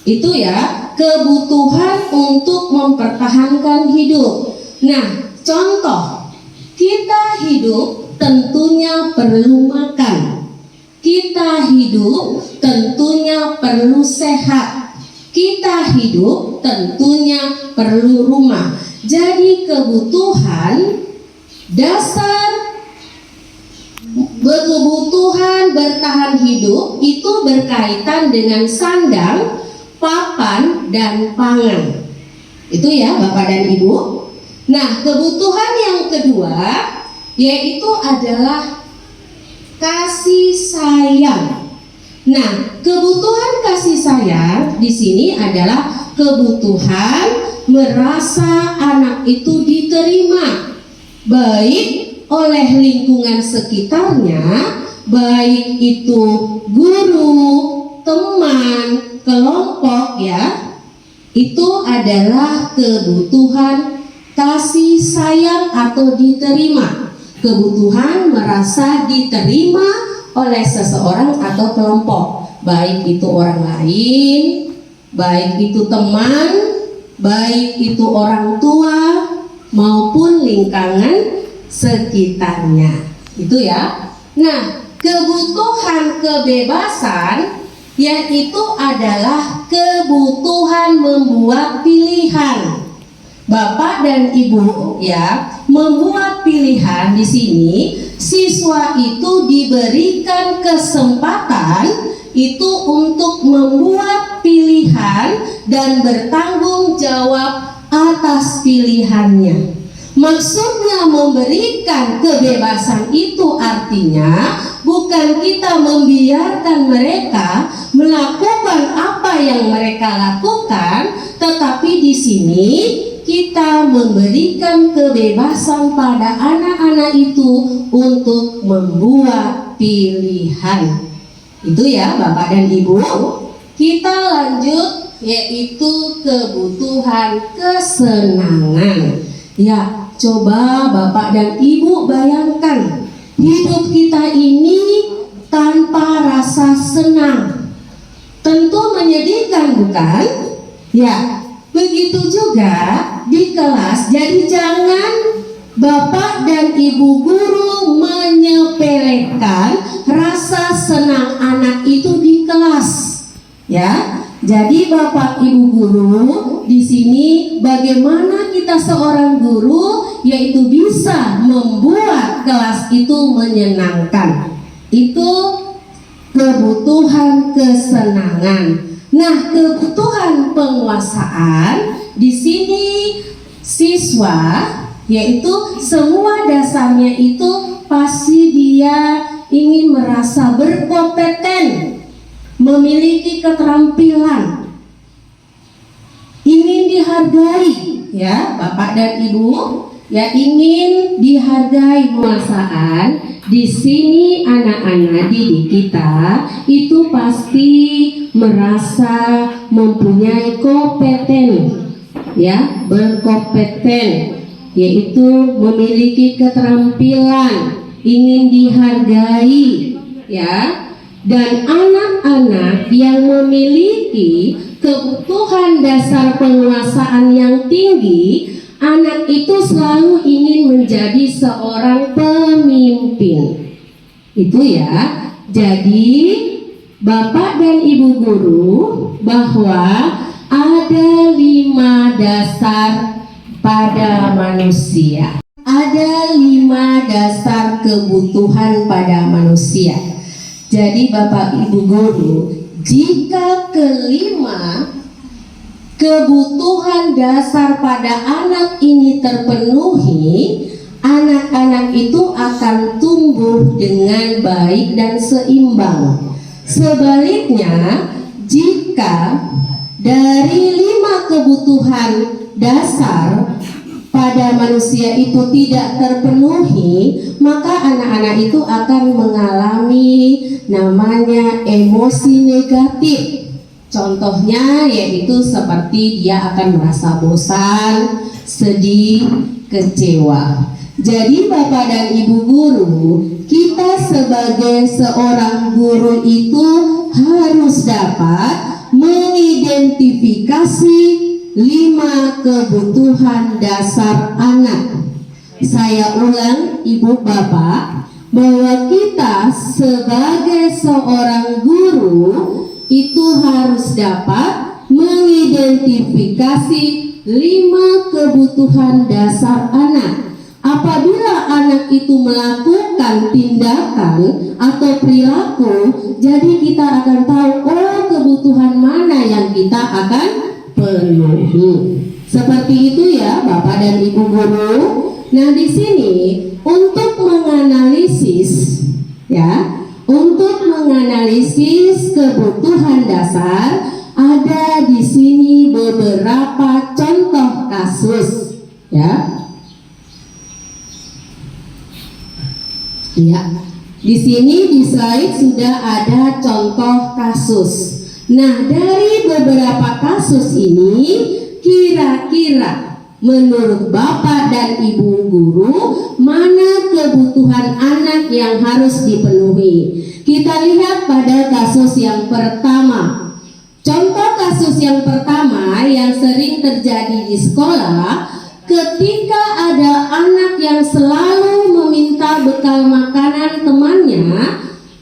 Itu ya, kebutuhan untuk mempertahankan hidup. Nah, contoh, kita hidup tentunya perlu makan. Kita hidup tentunya perlu sehat. Kita hidup tentunya perlu rumah. Jadi kebutuhan dasar, kebutuhan bertahan hidup itu berkaitan dengan sandang, papan, dan pangan. Itu ya Bapak dan Ibu. Nah, kebutuhan yang kedua yaitu adalah kasih sayang. Nah, kebutuhan kasih sayang di sini adalah kebutuhan merasa anak itu diterima baik oleh lingkungan sekitarnya, baik itu guru, teman, kelompok, ya. Itu adalah kebutuhan kasih sayang atau diterima. Kebutuhan merasa diterima oleh seseorang atau kelompok, baik itu orang lain, baik itu teman, baik itu orang tua maupun lingkungan sekitarnya. Itu ya. Nah, kebutuhan kebebasan yaitu adalah kebutuhan membuat pilihan. Bapak dan Ibu ya, membuat pilihan di sini siswa itu diberikan kesempatan itu untuk membuat pilihan dan bertanggung jawab atas pilihannya. Maksudnya memberikan kebebasan itu artinya bukan kita membiarkan mereka melakukan apa yang mereka lakukan, tetapi di sini kita memberikan kebebasan pada anak-anak itu untuk membuat pilihan. Itu ya Bapak dan Ibu. Kita lanjut yaitu kebutuhan kesenangan. Ya, coba Bapak dan Ibu bayangkan hidup kita ini tanpa rasa senang. Tentu menyedihkan, bukan? Ya, begitu juga di kelas. Jadi jangan Bapak dan Ibu guru menyepelekan rasa senang anak itu di kelas. Ya, jadi Bapak Ibu guru di sini bagaimana kita seorang guru yaitu bisa membuat kelas itu menyenangkan. Itu kebutuhan kesenangan. Nah, kebutuhan penguasaan di sini siswa yaitu semua dasarnya itu pasti dia ingin merasa berkompeten, memiliki keterampilan, ingin dihargai ya Bapak dan Ibu. ya ingin dihargai penguasaan. Di sini anak-anak didik kita itu pasti merasa mempunyai kompeten, ya, berkompeten, yaitu memiliki keterampilan, ingin dihargai, ya. Dan anak-anak yang memiliki kebutuhan dasar penguasaan yang tinggi, anak itu selalu ingin menjadi seorang pemimpin. Itu ya. Jadi Bapak dan Ibu guru, bahwa ada 5 dasar pada manusia. Ada 5 dasar kebutuhan pada manusia. Jadi Bapak Ibu guru, jika kelima kebutuhan dasar pada anak ini terpenuhi, anak-anak itu akan tumbuh dengan baik dan seimbang. Sebaliknya, jika dari 5 kebutuhan dasar pada manusia itu tidak terpenuhi, maka anak-anak itu akan mengalami namanya emosi negatif. Contohnya yaitu seperti dia akan merasa bosan, sedih, kecewa. Jadi Bapak dan Ibu guru, kita sebagai seorang guru itu harus dapat mengidentifikasi 5 kebutuhan dasar anak. Saya ulang Ibu Bapak, bahwa kita sebagai seorang guru itu harus dapat mengidentifikasi 5 kebutuhan dasar anak. Apabila anak itu melakukan tindakan atau perilaku, jadi kita akan tahu, oh, kebutuhan mana yang kita akan penuhi. Seperti itu ya Bapak dan Ibu guru. Nah, di sini untuk menganalisis, ya, untuk menganalisis kebutuhan dasar, ada di sini beberapa contoh kasus, ya. Ya, di sini di slide sudah ada contoh kasus. Nah, dari beberapa kasus ini, kira-kira menurut Bapak dan Ibu guru, mana kebutuhan anak yang harus dipenuhi? Kita lihat pada kasus yang pertama. Contoh kasus yang pertama yang sering terjadi di sekolah, ketika ada anak yang selalu meminta bekal makanan temannya,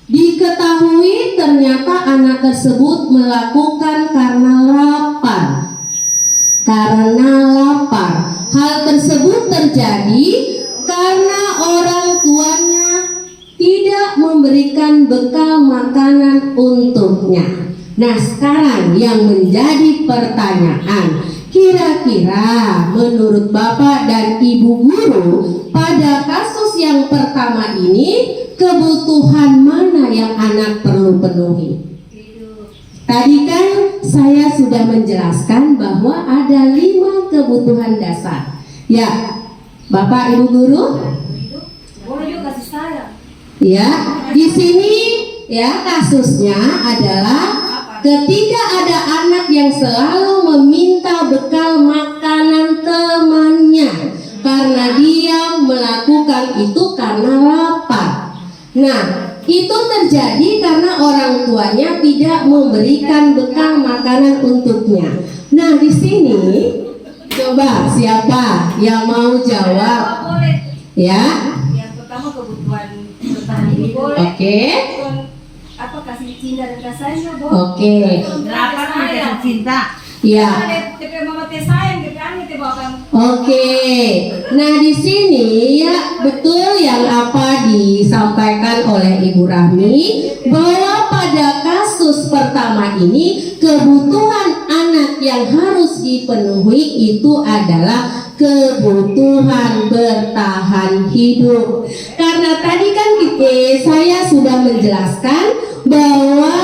diketahui ternyata anak tersebut melakukan karena lapar. Hal tersebut terjadi karena orang tuanya tidak memberikan bekal makanan untuknya. Nah, sekarang yang menjadi pertanyaan, kira-kira menurut Bapak dan Ibu guru, pada kasus yang pertama ini, kebutuhan mana yang anak perlu penuhi? Tadi kan saya sudah menjelaskan bahwa ada 5 kebutuhan dasar. Ya, Bapak Ibu guru? Boleh juga kasih saya. Ya, di sini ya kasusnya adalah ketika ada anak yang selalu meminta bekal makanan temannya karena dia melakukan itu karena lapar. Nah, itu terjadi karena orang tuanya tidak memberikan bekal makanan untuknya. Nah, di sini coba siapa yang mau jawab? Boleh. Ya. Yang pertama kebutuhan bertahan hidup boleh. Oke. Apa kasih cinta dan kasihnya boleh. Oke. Lapar kasih cinta. Ya. TP mama teh sayang, TP aneh teh bawa. Oke. Nah, di sini ya betul yang apa disampaikan oleh Ibu Rahmi, bahwa pada kasus pertama ini kebutuhan anak yang harus dipenuhi itu adalah kebutuhan bertahan hidup. Karena tadi kan saya sudah menjelaskan bahwa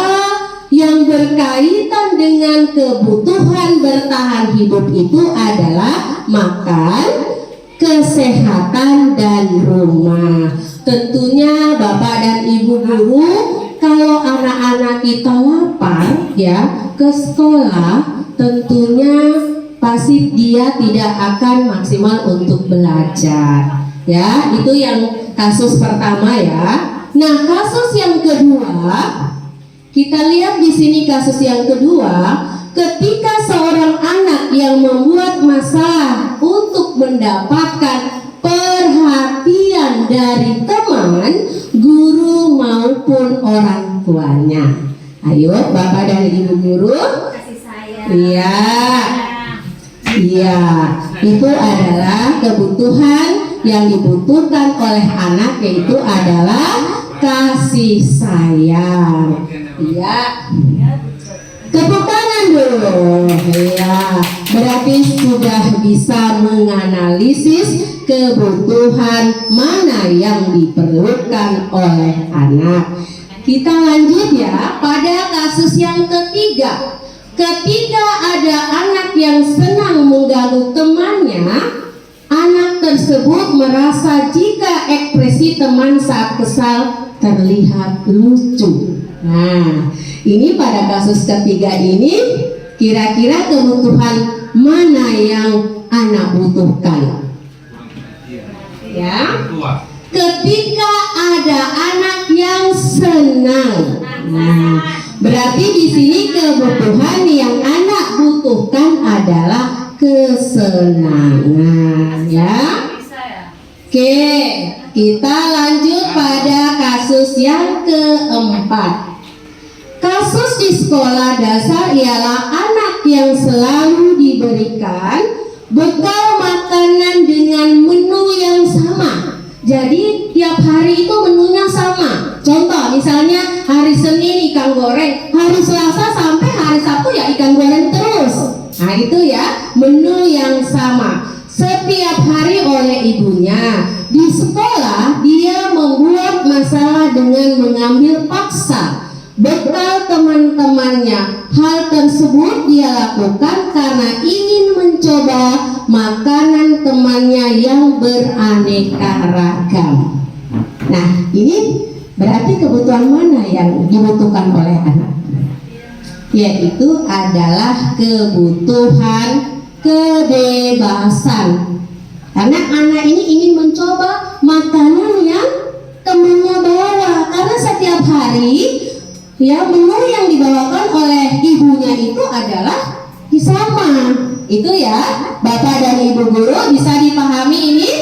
yang berkaitan dengan kebutuhan bertahan hidup itu adalah makan, kesehatan dan rumah. Tentunya Bapak dan Ibu guru, kalau anak-anak kita lapar ya ke sekolah, tentunya pasti dia tidak akan maksimal untuk belajar. Ya, itu yang kasus pertama ya. Nah, kasus yang kedua, kita lihat di sini kasus yang kedua, ketika seorang anak yang membuat masalah untuk mendapatkan perhatian dari teman, guru maupun orang tuanya. Ayo Bapak dan Ibu guru. Kasih sayang. Iya. Iya, itu adalah kebutuhan yang dibutuhkan oleh anak, yaitu adalah kasih sayang. Iya. Tepuk tangan dulu. Iya. Berarti sudah bisa menganalisis kebutuhan mana yang diperlukan oleh anak. Kita lanjut ya pada kasus yang ketiga. Ketika ada anak yang senang mengganggu temannya, anak tersebut merasa jika ekspresi teman saat kesal terlihat lucu. Nah, ini pada kasus ketiga ini, kira-kira kebutuhan mana yang anak butuhkan? Ya, ketika ada anak yang senang. Nah, berarti di sini kebutuhan yang anak butuhkan adalah kesenangan, ya. Bisa ya? Oke, kita lanjut pada kasus yang keempat. Kasus di sekolah dasar ialah anak yang selalu diberikan bekal makanan dengan menu yang sama. Jadi tiap hari itu menunya sama. Contoh misalnya hari Senin ikan goreng, hari Selasa sampai hari Sabtu ya ikan goreng terus. Nah itu ya menu yang sama setiap hari oleh ibunya. Di sekolah dia membuat masalah dengan mengambil paksa bekal teman-temannya. Hal tersebut dia lakukan karena ingin mencoba makanan temannya yang beraneka ragam. Nah, ini berarti kebutuhan mana yang dibutuhkan oleh anak? Yaitu adalah kebutuhan kebebasan. Karena anak ini ingin mencoba makanan yang temannya bawa. Karena setiap hari ya menu yang dibawakan oleh ibunya itu adalah sama. Itu ya Bapak dan Ibu guru bisa dipahami ini?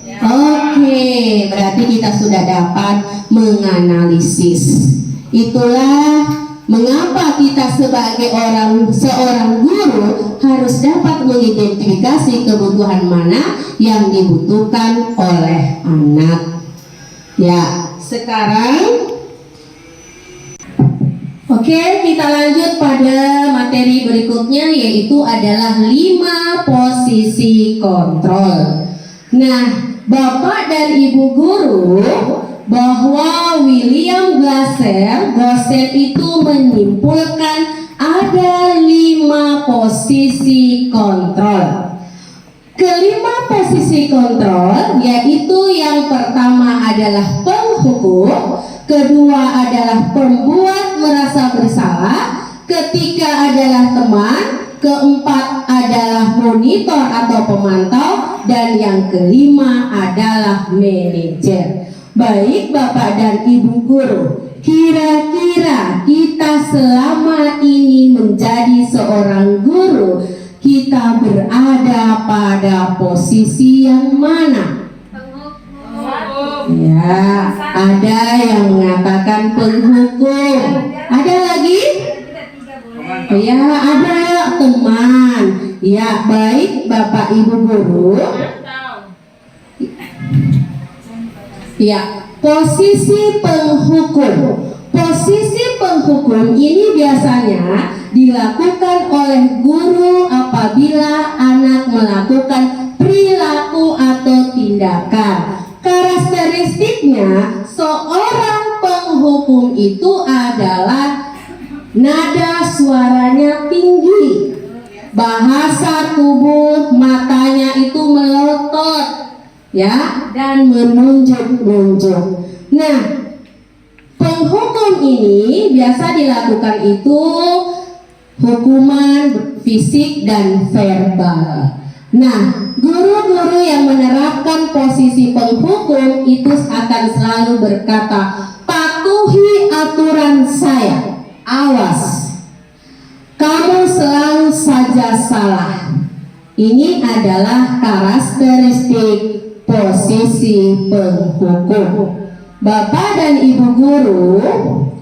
Ya. Oke, berarti kita sudah dapat menganalisis. Itulah mengapa kita sebagai seorang guru harus dapat mengidentifikasi kebutuhan mana yang dibutuhkan oleh anak. Ya, sekarang oke, kita lanjut pada materi berikutnya, yaitu adalah 5 posisi kontrol. Nah, Bapak dan Ibu guru, bahwa William Glasser, dosen itu menyimpulkan ada 5 posisi kontrol. Kelima posisi kontrol yaitu yang pertama adalah penghukum, kedua adalah pembuat merasa bersalah, ketiga adalah teman, keempat adalah monitor atau pemantau, dan yang kelima adalah manajer. Baik Bapak dan Ibu guru, kira-kira kita selama ini menjadi seorang guru, kita berada pada posisi yang mana? Ya, ada yang mengatakan penghukum. Ada lagi? Ya, ada teman. Ya, baik Bapak Ibu guru. Ya, posisi penghukum. Posisi penghukum ini biasanya dilakukan oleh guru apabila anak melakukan perilaku atau tindakan. Karakteristiknya, seorang penghukum itu adalah nada suaranya tinggi, bahasa tubuh matanya itu melotot, ya, dan menunjuk-nunjuk. Nah, penghukum ini biasa dilakukan itu hukuman fisik dan verbal. Nah, guru-guru yang menerapkan posisi penghukum itu akan selalu berkata, patuhi aturan saya, awas, kamu selalu saja salah. Ini adalah karakteristik posisi penghukum. Bapak dan Ibu guru,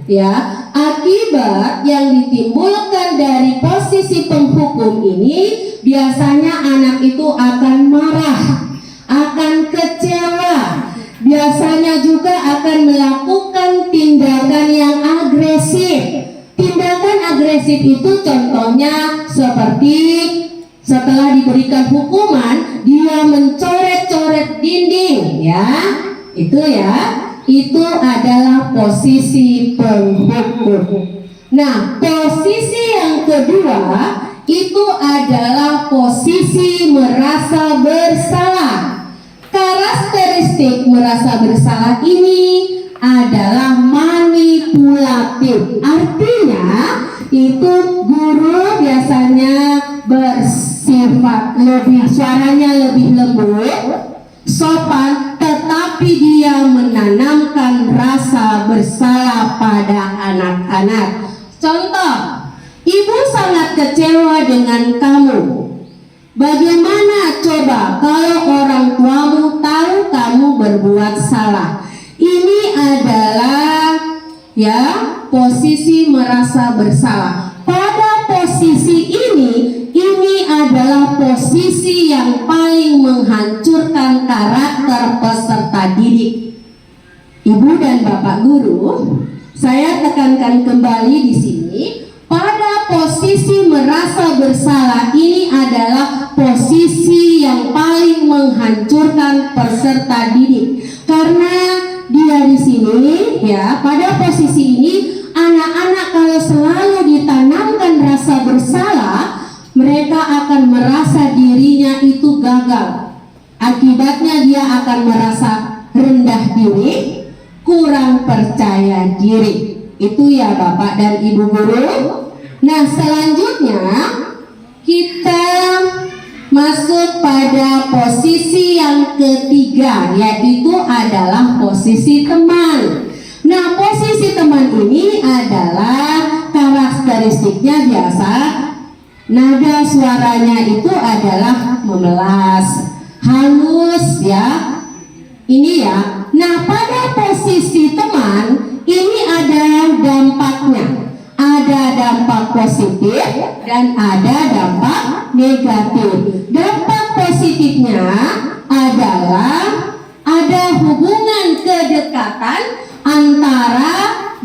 ya, akibat yang ditimbulkan dari posisi penghukum ini biasanya anak itu akan marah, akan kecewa, biasanya juga akan melakukan tindakan yang agresif. Tindakan agresif itu contohnya seperti setelah diberikan hukuman dia mencoret-coret dinding, ya. Itu adalah posisi penghukum. Nah, posisi yang kedua itu adalah posisi merasa bersalah. Karakteristik merasa bersalah ini adalah manipulatif. Artinya itu guru biasanya bersifat suaranya lebih lembut, sopan, tetapi dia menanamkan rasa bersalah pada anak-anak. Contoh, ibu sangat kecewa dengan kamu. Bagaimana coba kalau orang tuamu tahu kamu berbuat salah? Ini adalah, ya, posisi merasa bersalah. Pada posisi ini adalah posisi yang paling menghancurkan karakter peserta didik. Ibu dan Bapak guru, saya tekankan kembali di sini, pada posisi merasa bersalah ini adalah posisi yang paling menghancurkan peserta didik. Karena dia di sini, ya, pada posisi ini anak-anak kalau selalu ditanamkan rasa bersalah, mereka akan merasa dirinya itu gagal. Akibatnya dia akan merasa rendah diri, kurang percaya diri. Itu ya Bapak dan Ibu guru. Nah, selanjutnya kita masuk pada posisi yang ketiga, yaitu adalah posisi teman. Nah, posisi teman ini adalah karakteristiknya biasa, nada suaranya itu adalah memelas, halus, ya. Ini ya. Nah, pada posisi teman ini ada dampaknya. Ada dampak positif dan ada dampak negatif. Dampak positifnya adalah ada hubungan kedekatan antara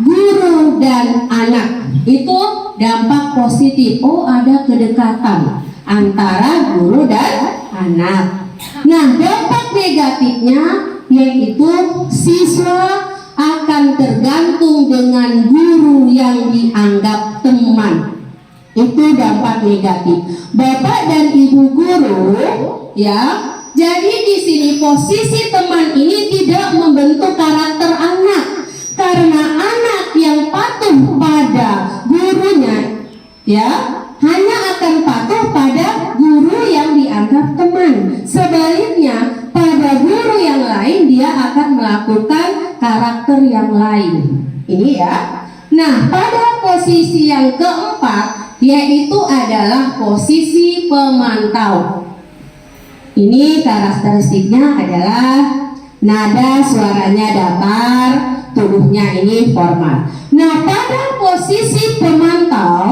guru dan anak. Itu dampak positif. Oh, ada kedekatan antara guru dan anak. Nah, dampak negatifnya yaitu siswa akan tergantung dengan guru yang dianggap teman. Itu dampak negatif. Bapak dan Ibu guru, ya. Jadi di sini posisi teman ini tidak membentuk karakter anak. Karena anak yang patuh pada gurunya, ya, hanya akan patuh pada guru yang dianggap teman. Sebaliknya, pada guru yang lain dia akan melakukan karakter yang lain. Ini ya. Nah, pada posisi yang keempat yaitu adalah posisi pemantau. Ini karakteristiknya adalah nada suaranya datar, tubuhnya ini formal. Nah, pada posisi pemantau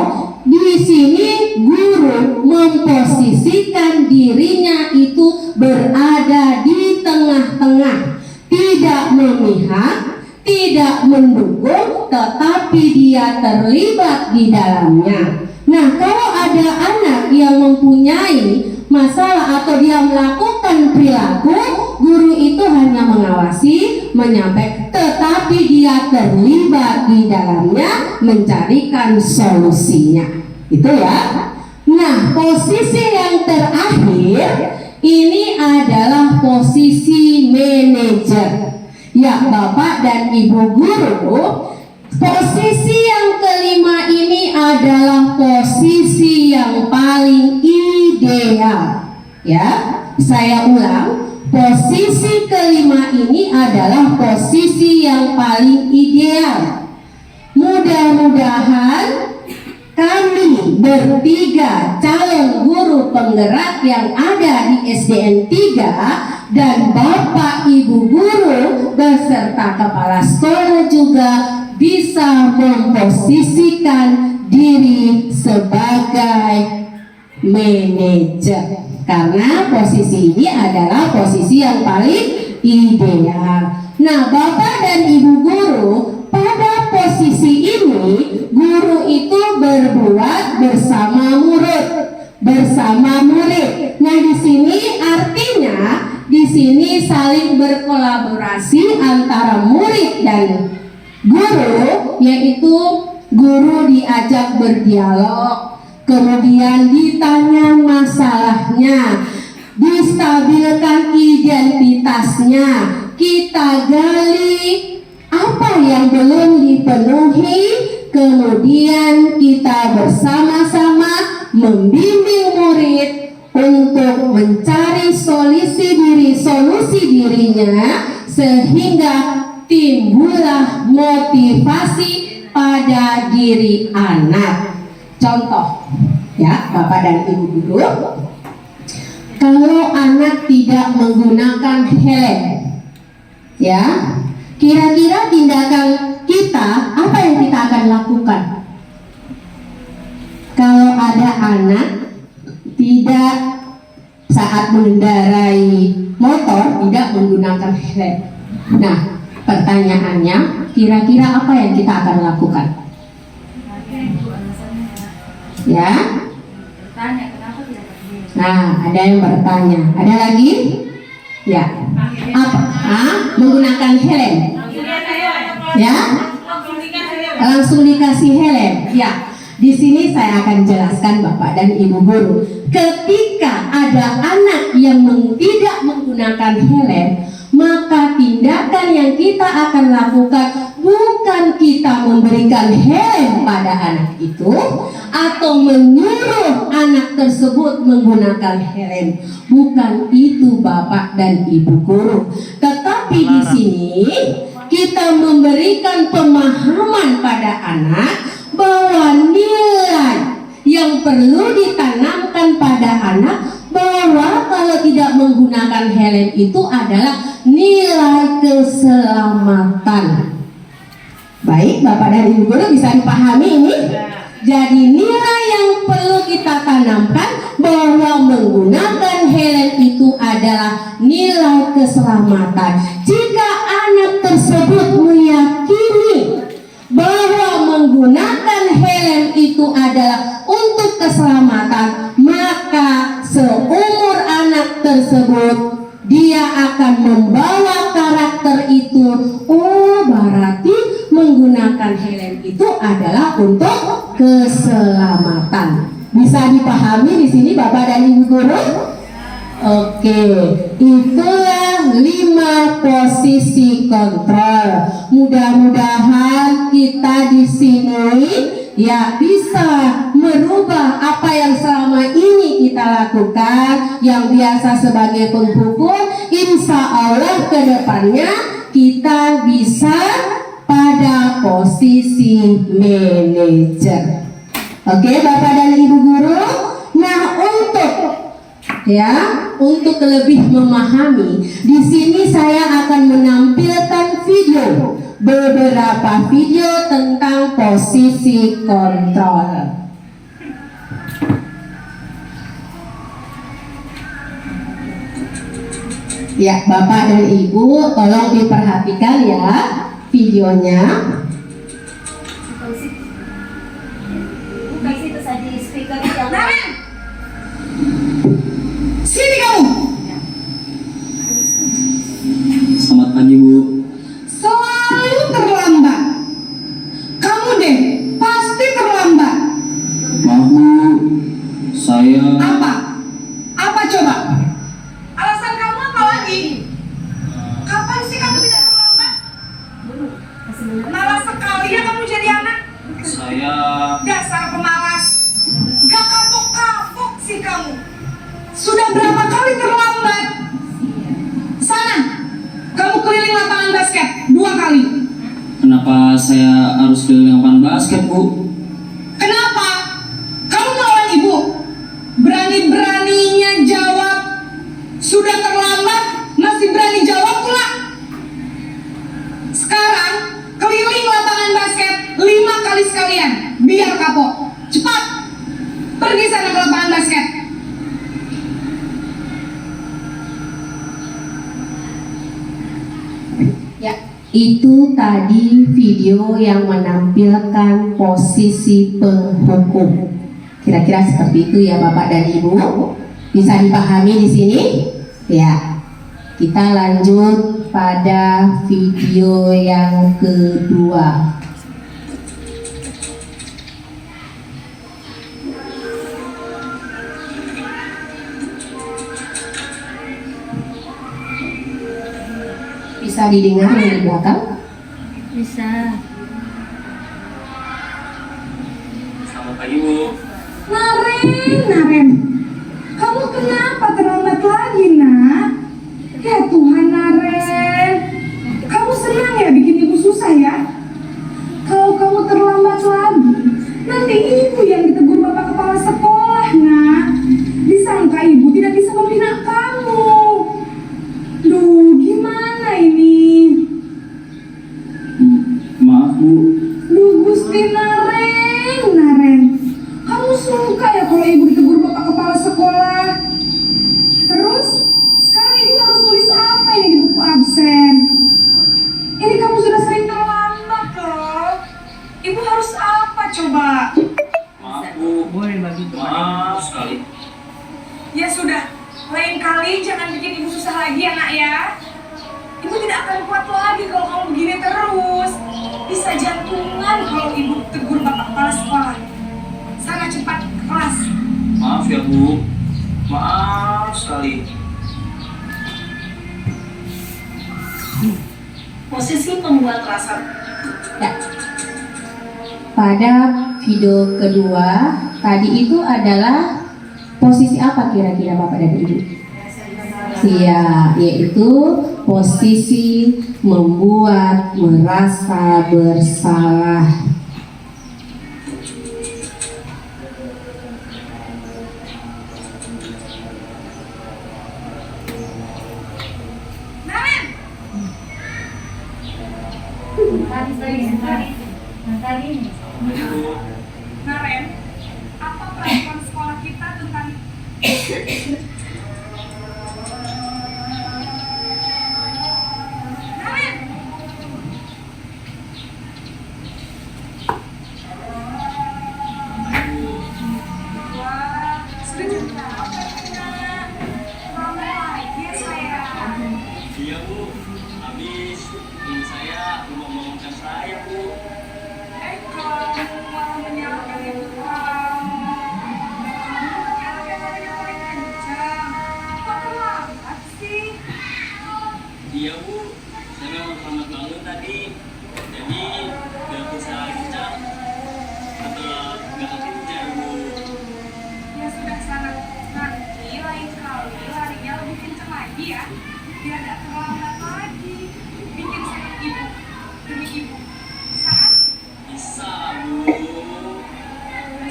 di sini guru memposisikan dirinya itu berada di tengah-tengah, tidak memihak, tidak mendukung, tetapi dia terlibat di dalamnya. Nah, kalau ada anak yang mempunyai masalah atau dia melakukan perilaku, guru itu hanya mengawasi, menyampaikan, tetapi dia terlibat di dalamnya mencarikan solusinya. Itu ya. Nah, posisi yang terakhir ini adalah posisi Ya, Bapak dan Ibu guru, posisi yang kelima ini adalah posisi yang paling ideal. Ya, saya ulang. Posisi kelima ini adalah posisi yang paling ideal. Mudah-mudahan kami bertiga calon guru penggerak yang ada di SDN 3 dan Bapak Ibu guru beserta kepala sekolah juga bisa memposisikan diri sebagai manajer. Karena posisi ini adalah posisi yang paling ideal. Nah, Bapak dan Ibu guru, pada posisi ini guru itu berbuat bersama murid. Nah, di sini artinya di sini saling berkolaborasi antara murid dan guru, yaitu guru diajak berdialog, kemudian ditanya masalahnya, distabilkan identitasnya, kita gali apa yang belum dipenuhi, kemudian kita bersama-sama membimbing murid untuk mencari solusi dirinya sehingga timbullah motivasi pada diri anak. Contoh, ya Bapak dan Ibu guru, kalau anak tidak menggunakan helm, ya, kira-kira tindakan kita apa yang kita akan lakukan? Kalau ada anak tidak saat mengendarai motor tidak menggunakan helm. Nah, pertanyaannya, kira-kira apa yang kita akan lakukan? Ya? Nah, ada yang bertanya. Ada lagi? Ya. Apa? Menggunakan helm. Ya? Langsung dikasih helm. Ya. Di sini saya akan jelaskan Bapak dan Ibu guru. Ketika ada anak yang tidak menggunakan helm, maka tindakan yang kita akan lakukan bukan kita memberikan helm pada anak itu atau menyuruh anak tersebut menggunakan helm. Bukan itu Bapak dan Ibu guru. Tetapi di sini kita memberikan pemahaman pada anak bahwa nilai yang perlu ditanamkan pada anak bahwa kalau tidak menggunakan helm itu adalah nilai keselamatan. Baik, Bapak dan Ibu guru bisa dipahami ini? Jadi nilai yang perlu kita tanamkan bahwa menggunakan helm itu adalah nilai keselamatan. Jika anak tersebut meyakini bahwa menggunakan helm itu adalah untuk keselamatan, maka seumur anak tersebut dia akan membawa karakter itu. Oh, berarti menggunakan helm itu adalah untuk keselamatan. Bisa dipahami di sini Bapak dan Ibu guru? Oke, itulah 5 posisi kontrol. Mudah-mudahan kita di sini ya bisa merubah apa yang selama ini kita lakukan, yang biasa sebagai penghukum. Insya Allah ke depannya kita bisa pada posisi manajer. Oke, Bapak dan Ibu guru. Nah, untuk lebih memahami, di sini saya akan menampilkan beberapa video tentang posisi kontrol. Ya, Bapak dan Ibu, tolong diperhatikan ya videonya. Bukan situ saja speaker yang Sini kamu. Selamat pagi, Bu. Selalu terlambat. Kamu deh pasti terlambat. Maaf, Bu. Saya Apa coba? Alasan kamu apa lagi? Kapan sih kamu tidak terlambat? Kenapa saya harus keliling lapangan basket, Bu? Kenapa? Kamu melawan ibu? Berani-beraninya jawab. Sudah terlambat, masih berani jawab pula. Sekarang, keliling lapangan basket 5 kali sekalian. Biar kapok. Cepat! Pergi sana ke lapangan basket. Ya, itu tadi video yang menampilkan posisi penghukum. Kira-kira seperti itu ya Bapak dan Ibu. Bisa dipahami di sini? Ya. Kita lanjut pada video yang kedua. Bisa didengar yang di belakang? Bisa. Selamat pagi, Bu. Naren, kamu kenapa terlambat lagi, nak? Ya Tuhan, Naren, kamu senang ya bikin ibu susah ya? Kalau kamu terlambat lagi, nanti ibu yang ditegur bapak kepala sekolah, nak. Disangka ibu tidak bisa membina kamu. Duh, gimana ini? Maaf, Bu. Duh, Gusti Naren, kamu suka ya kalau ibu ditegur bapak kepala sekolah? Terus, sekarang ibu harus tulis apa ini di buku absen? Ini kamu sudah sering terlambat loh. Ibu harus apa coba? Maaf, Bu. Maaf sekali. Ya sudah, lain kali jangan bikin ibu susah lagi ya nak ya. Ibu tidak akan kuat lagi kalau kamu begini terus. Bisa jantungan kalau ibu tegur bapak kepala sekolah. Sana cepat ke kelas. Maaf ya, Bu. Maaf sekali. Posisi pembuat rasa. Ya. Pada video kedua tadi itu adalah posisi apa kira-kira Bapak dan Ibu? Ya, yaitu posisi membuat merasa bersalah. Naren, Naren, apa peraturan sekolah kita tentang Naren? Wah, sudah jam berapa ini, nak? Lama lagi ya, sayang. Iya, Bu. Habis ini saya belum membangunkan saya, Bu. Kamu malah menyalahkan ibu kamu. Kamu anak yang paling kencang. Kok terlambat sih? Iya, Bu. Saya memang terlambat bangun tadi. Jadi, biar usaha kencang. Atau nggak kencang, Bu. Ya sudah sana. Nanti lain kali larinya lebih kencang lagi ya. Biar nggak terlambat lagi. Bikin senang ibu. Demi ibu. Saat Bisa, Bu.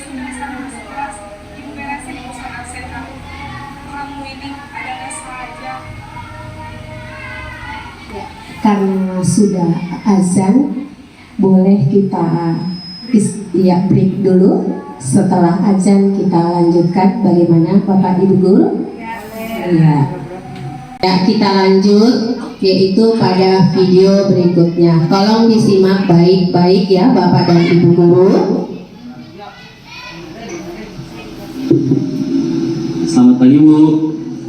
sudah sana masuk kelas. Ibu beresin urusan absen kamu. Kamu ini ada saja. Karena sudah azan, boleh kita break dulu. Setelah azan kita lanjutkan. Bagaimana Bapak Ibu Guru? Iya. Ya, kita lanjut yaitu pada video berikutnya. Tolong disimak baik-baik ya Bapak dan Ibu Guru. Selamat pagi, Bu.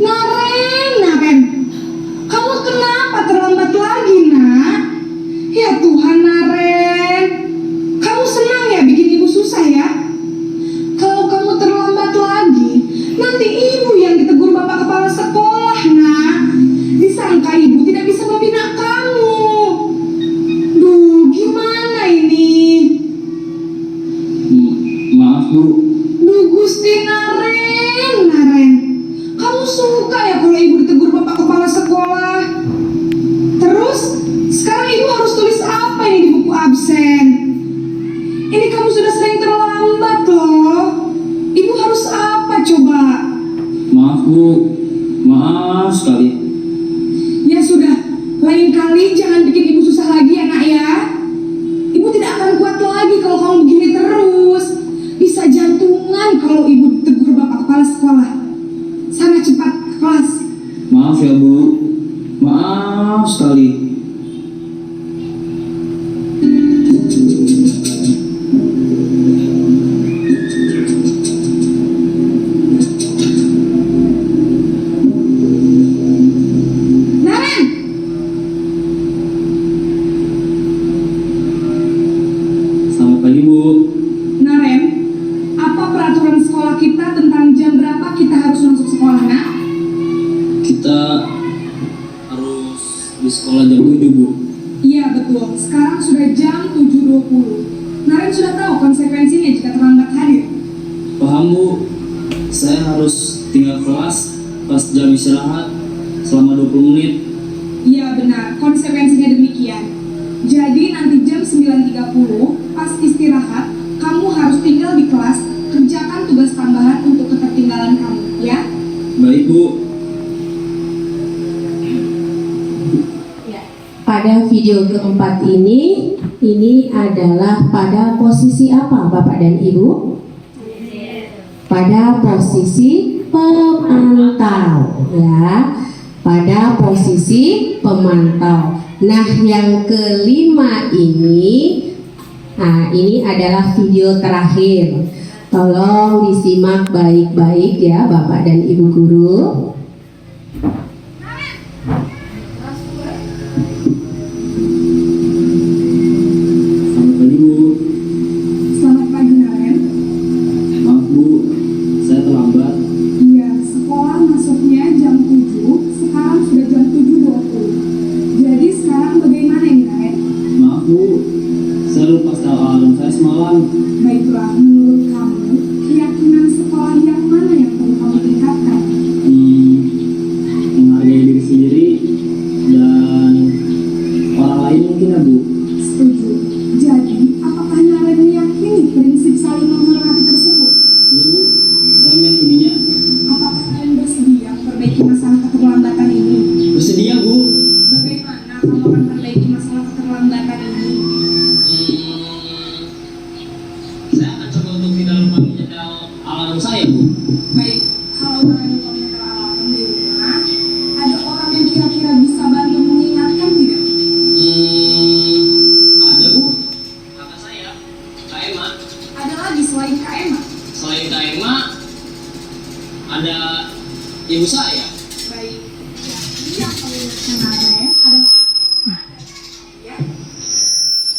Naren, kamu kenapa terlambat lagi, nak? Ya Tuhan, Naren, kamu senang ya bikin ibu susah ya? Kalau kamu terlambat lagi, nanti ibu yang ditegur bapak kepala sekolah, nak. Disangka ibu tidak bisa membina kamu. Duh, gimana ini? Maaf, Bu. Duh, Gusti Naren, kamu suka ya kalau ibu Lain kali jangan bikin ibu susah lagi ya nak ya. Ibu tidak akan kuat lagi kalau kamu begini terus. Bisa jantungan kalau ibu tegur bapak kepala sekolah. Sana cepat ke kelas. Maaf ya Bu, maaf sekali. Naren! Selamat pagi Bu. Naren, apa peraturan sekolah kita tentang jam berapa kita harus masuk sekolah nak? Kita harus di sekolah jam 7 Bu. Iya betul, sekarang sudah jam 7.20. Naren sudah tahu konsekuensinya jika terlambat hadir. Paham Bu, saya harus tinggal kelas pas jam istirahat selama 20 menit. Iya benar, konsekuensinya demikian. Jadi nanti jam 9.30 pas istirahat, kamu harus tinggal di kelas, kerjakan tugas tambahan untuk ketertinggalan kamu, ya? Baik Bu. Pada video keempat ini adalah pada posisi apa Bapak dan Ibu? Pada posisi pemantau ya. Pada posisi pemantau. Nah, yang kelima ini adalah video terakhir. Tolong disimak baik-baik ya Bapak dan Ibu guru. Selamat pagi Bu. Selamat pagi Naren. Maaf Bu, saya terlambat. Iya, sekolah masuknya jam 7, sekarang sudah jam 7.20. Jadi sekarang bagaimana ini Naren? Maaf Bu, saya lupa setel alarm saya semalam. Baiklah, menurut kamu, keyakinan sekolah yang mana yang perlu kamu tingkatkan? Menghargai diri sendiri dan orang lain mungkin ya Bu. Setuju. Jadi, apakah Naren meyakini prinsip saling menghormati tersebut? Iya Bu, saya meyakininya. Apakah kalian bersedia memperbaiki masalah keterlambatan ini? Bersedia Bu. Bagaimana kamu akan memperbaiki masalah keterlambatan ini? Saya akan coba untuk tidak lupa menyetel alarm saya Bu. Baik, kalau Naren lupa menyetel alarm di rumah, ada orang yang kira-kira bisa bantu mengingatkan tidak? Ada Bu, kakak saya, Kak Emma. Ada lagi selain Kak Emma? Selain Kak Emma, ada ibu saya. Baik, jadi yang mengingatkan Naren adalah ya.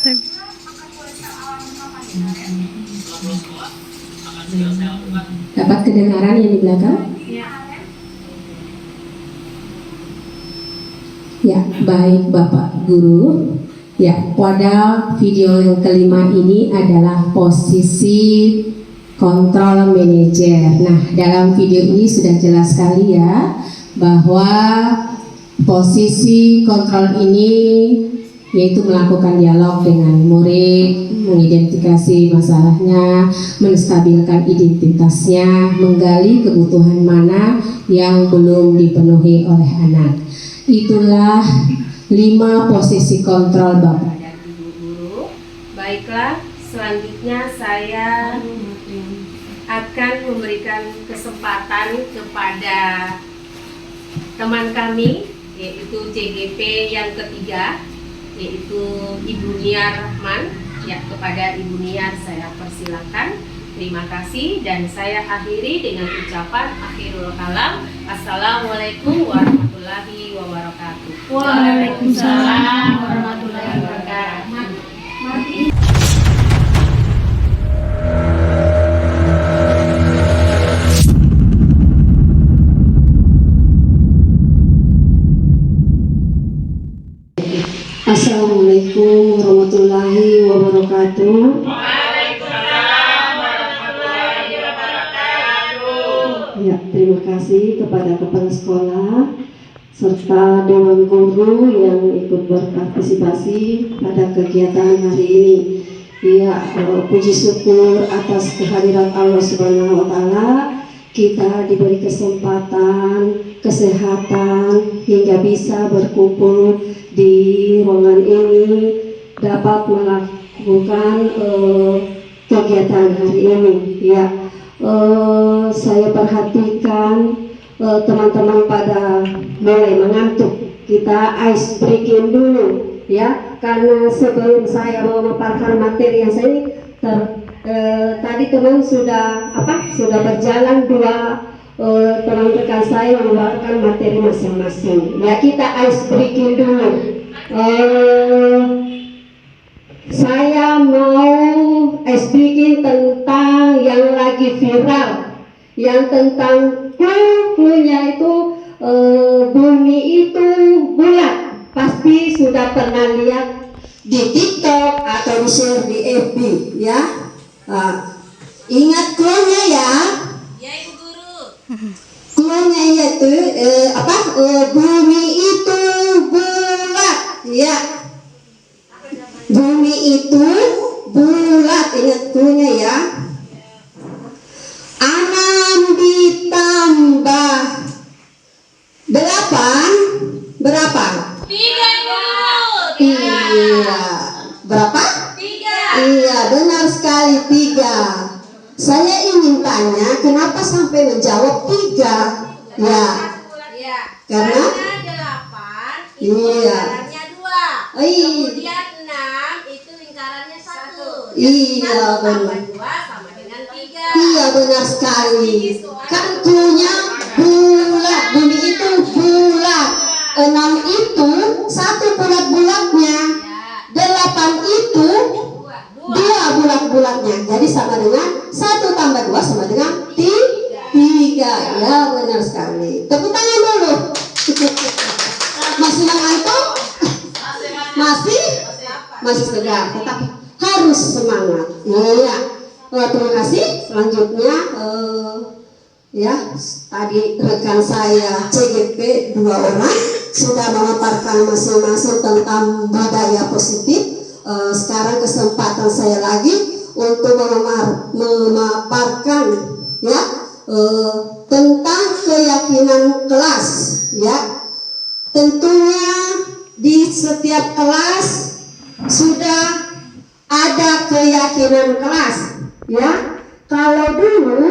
Akan mulai setel alarm kapan ya Naren? Setelah sekolah akan segera saya lakukan. Dapat kedengaran yang di belakang? Ya, baik Bapak Guru. Ya, pada video yang kelima ini adalah posisi kontrol manajer. Nah, dalam video ini sudah jelas sekali ya bahwa posisi kontrol ini yaitu melakukan dialog dengan murid, mengidentifikasi masalahnya, menstabilkan identitasnya, menggali kebutuhan mana yang belum dipenuhi oleh anak. Itulah 5 posisi kontrol Bapak dan Ibu guru. Baiklah, selanjutnya saya akan memberikan kesempatan kepada teman kami, yaitu CGP yang ketiga, yaitu Ibu Nia Rahman. Ya, kepada Ibu Nia saya persilakan. Terima kasih dan saya akhiri dengan ucapan akhirul kalam. Assalamualaikum warahmatullahi wabarakatuh. Waalaikumsalam warahmatullahi wabarakatuh. Assalamualaikum warahmatullahi wabarakatuh. Ya, terima kasih kepada kepala sekolah serta dewan guru yang ikut berpartisipasi pada kegiatan hari ini. Ya, puji syukur atas kehadiran Allah Subhanahu wa taala kita diberi kesempatan, kesehatan hingga bisa berkumpul di ruangan ini, dapat melakukan kegiatan hari ini. Ya, saya perhatikan teman-teman pada mulai mengantuk. Kita ice breaking dulu, ya, karena sebelum saya mau memaparkan materi yang saya tadi teman sudah berjalan dua teman rekan saya mengeluarkan materi masing-masing. Ya, kita ice breaking dulu. Saya mau ice breaking tentang yang lagi viral, yang tentang clue-nya itu bumi itu bulat. Pasti sudah pernah lihat di TikTok atau di-share di FB, ya. Ingat clue-nya ya? Ya, Ibu Guru. Clue-nya yaitu bumi itu bulat, ya. Bumi itu bulat, ingat clue-nya ya. 6 ditambah 8 berapa? 3, Guru. Iya. Berapa? 3. Iya, benar sekali 3. Saya ingin tanya, kenapa sampai menjawab 3? Ya, Ya. karena 8 itu iya. lingkarannya 2. Kemudian 6 itu lingkarannya 1. Iya, 1 tambah benar. 2 sama dengan 3. Iya, benar sekali. Kan clue-nya bulat, bumi itu bulat. 6 itu 1 bulat-bulatnya. 8 itu 2 bulat-bulatnya. Jadi sama dengan 1 tambah 2 sama dengan 3. Ya, benar sekali. Tepuk tangan dulu. Masih mengantuk? Masih segar, tetapi harus semangat. Iya. Terima kasih. Selanjutnya ya, tadi rekan saya CGP 2 orang sudah memaparkan masing-masing tentang budaya positif. Sekarang kesempatan saya lagi untuk memaparkan ya tentang keyakinan kelas, ya. Tentunya di setiap kelas sudah ada keyakinan kelas, ya. Kalau dulu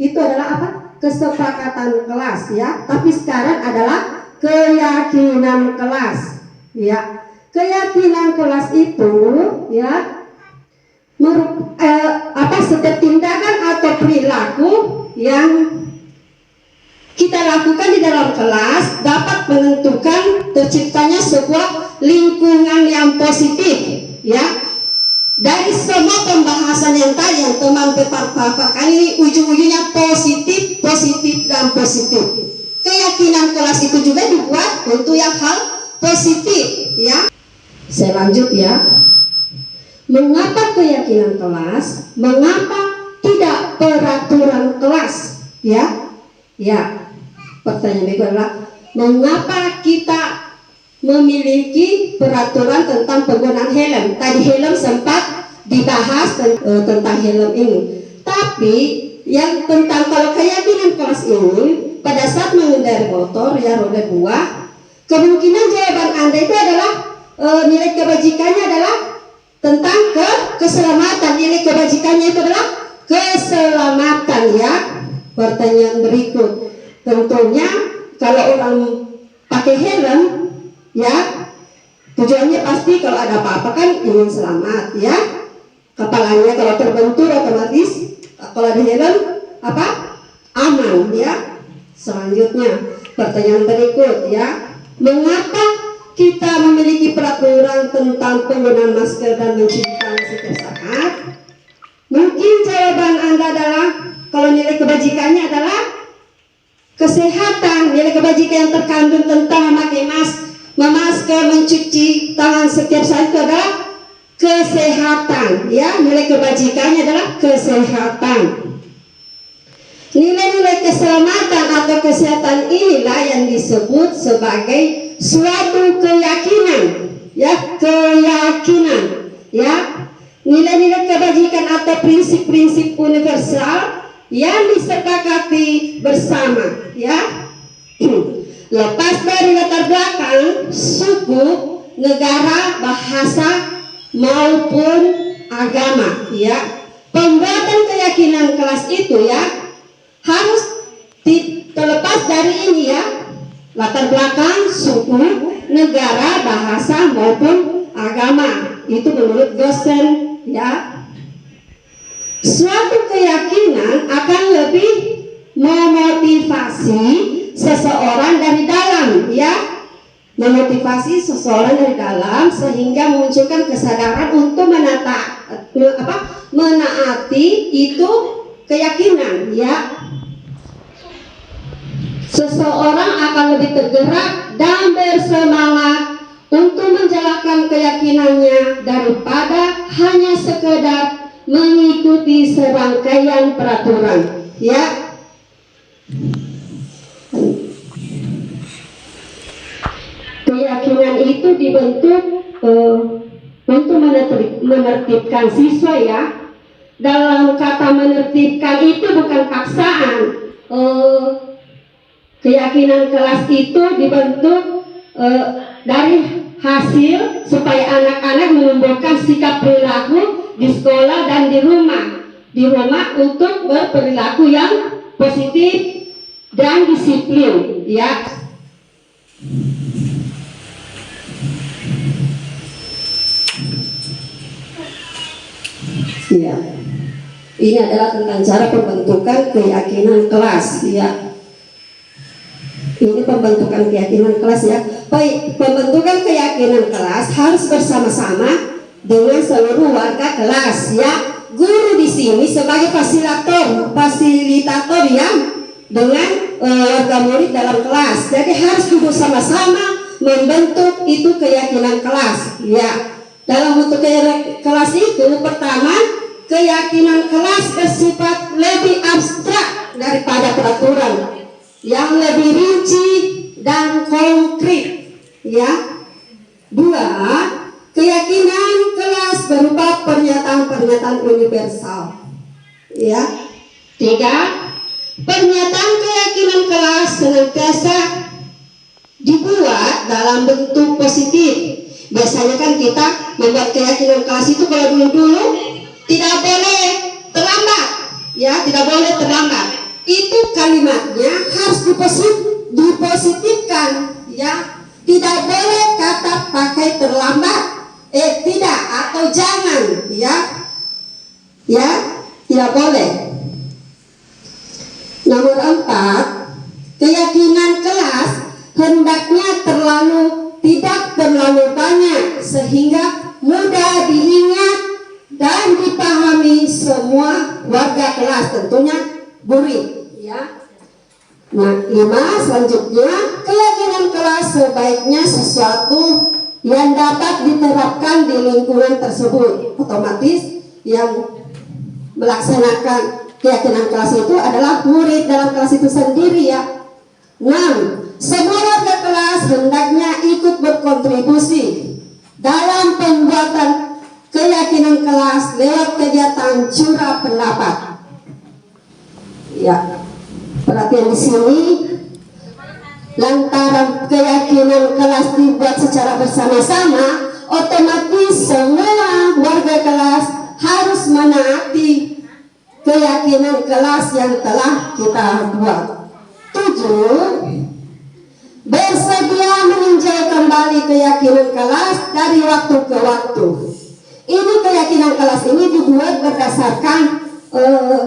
itu adalah apa? Kesepakatan kelas, ya. Tapi sekarang adalah keyakinan kelas, ya. Keyakinan kelas itu, ya, setiap tindakan atau perilaku yang kita lakukan di dalam kelas dapat menentukan terciptanya sebuah lingkungan yang positif, ya. Dari semua pembahasan yang tadi yang teman paparkan ini ujung-ujungnya positif, positif dan positif. Keyakinan kelas itu juga dibuat untuk yang hal positif, ya. Saya lanjut ya. Mengapa keyakinan kelas? Mengapa tidak peraturan kelas? Ya, ya. Pertanyaan berikutnya adalah mengapa kita memiliki peraturan tentang penggunaan helm? Tadi helm sempat dibahas tentang helm ini. Tapi yang tentang kalau keyakinan kelas ini pada saat mengendarai motor ya roda 2, kemungkinan jawaban Anda itu adalah nilai kebajikannya adalah tentang keselamatan. Nilai kebajikannya itu adalah keselamatan, ya. Pertanyaan berikut, tentunya kalau orang pakai helm, ya, tujuannya pasti kalau ada apa-apa kan ingin selamat, ya. Kepalanya kalau terbentur otomatis kalau ada helm apa? Aman, ya. Selanjutnya pertanyaan berikut, ya. Mengapa kita memiliki peraturan tentang penggunaan masker dan mencuci tangan setiap saat? Mungkin jawaban Anda adalah kalau nilai kebajikannya adalah kesehatan. Nilai kebajikan yang terkandung tentang memakai masker, mencuci tangan setiap saat itu adalah kesehatan, ya. Nilai kebajikannya adalah kesehatan. Nilai-nilai keselamatan atau kesehatan inilah yang disebut sebagai suatu keyakinan, ya, keyakinan, ya. Nilai-nilai kebajikan atau prinsip-prinsip universal yang disepakati bersama, ya. Lepas dari latar belakang suku, negara, bahasa maupun agama, ya. Pembuatan keyakinan kelas itu ya harus terlepas dari ini ya, latar belakang suku, negara, bahasa maupun agama. Itu menurut dosen ya. Suatu keyakinan akan lebih memotivasi seseorang dari dalam ya, memotivasi seseorang dari dalam sehingga memunculkan kesadaran untuk menaati itu keyakinan ya. Seseorang akan lebih tergerak dan bersemangat untuk menjalankan keyakinannya daripada hanya sekedar mengikuti serangkaian peraturan ya. Keyakinan itu dibentuk untuk menertibkan siswa ya. Dalam kata menertibkan itu bukan paksaan. Keyakinan kelas itu dibentuk dari hasil supaya anak-anak menumbuhkan sikap perilaku di sekolah dan di rumah. Di rumah untuk berperilaku yang positif dan disiplin ya. Ya. Ini adalah tentang cara pembentukan keyakinan kelas ya. Ini pembentukan keyakinan kelas ya. Baik, pembentukan keyakinan kelas harus bersama-sama dengan seluruh warga kelas ya. Guru di sini sebagai fasilitator ya dengan warga murid dalam kelas. Jadi harus duduk sama-sama membentuk itu keyakinan kelas ya. Dalam bentuk kelas itu pertama, keyakinan kelas bersifat lebih abstrak daripada peraturan yang lebih rinci dan konkret ya. Dua, keyakinan kelas berupa pernyataan-pernyataan universal ya. Tiga, pernyataan keyakinan kelas senantiasa dibuat dalam bentuk positif. Biasanya kan kita membuat keyakinan kelas itu kalau dulu tidak boleh terlambat ya, tidak boleh terlambat. Itu kalimatnya harus dipositifkan ya. Tidak boleh kata pakai terlambat, tidak atau jangan ya. Ya, tidak boleh. Nomor 4, keyakinan kelas hendaknya tidak terlalu banyak sehingga mudah diingat dan dipahami semua warga kelas, tentunya murid ya. Nah, 5 selanjutnya, keyakinan kelas sebaiknya sesuatu yang dapat diterapkan di lingkungan tersebut. Otomatis yang melaksanakan keyakinan kelas itu adalah murid dalam kelas itu sendiri ya. 6. Semua warga kelas hendaknya ikut berkontribusi dalam pembuatan keyakinan kelas lewat kegiatan curah pendapat. Ya, perhatian di sini, lantaran keyakinan kelas dibuat secara bersama-sama, otomatis semua warga kelas harus menaati keyakinan kelas yang telah kita buat. 7. Bersedia meninjau kembali keyakinan kelas dari waktu ke waktu. Ini keyakinan kelas ini dibuat berdasarkan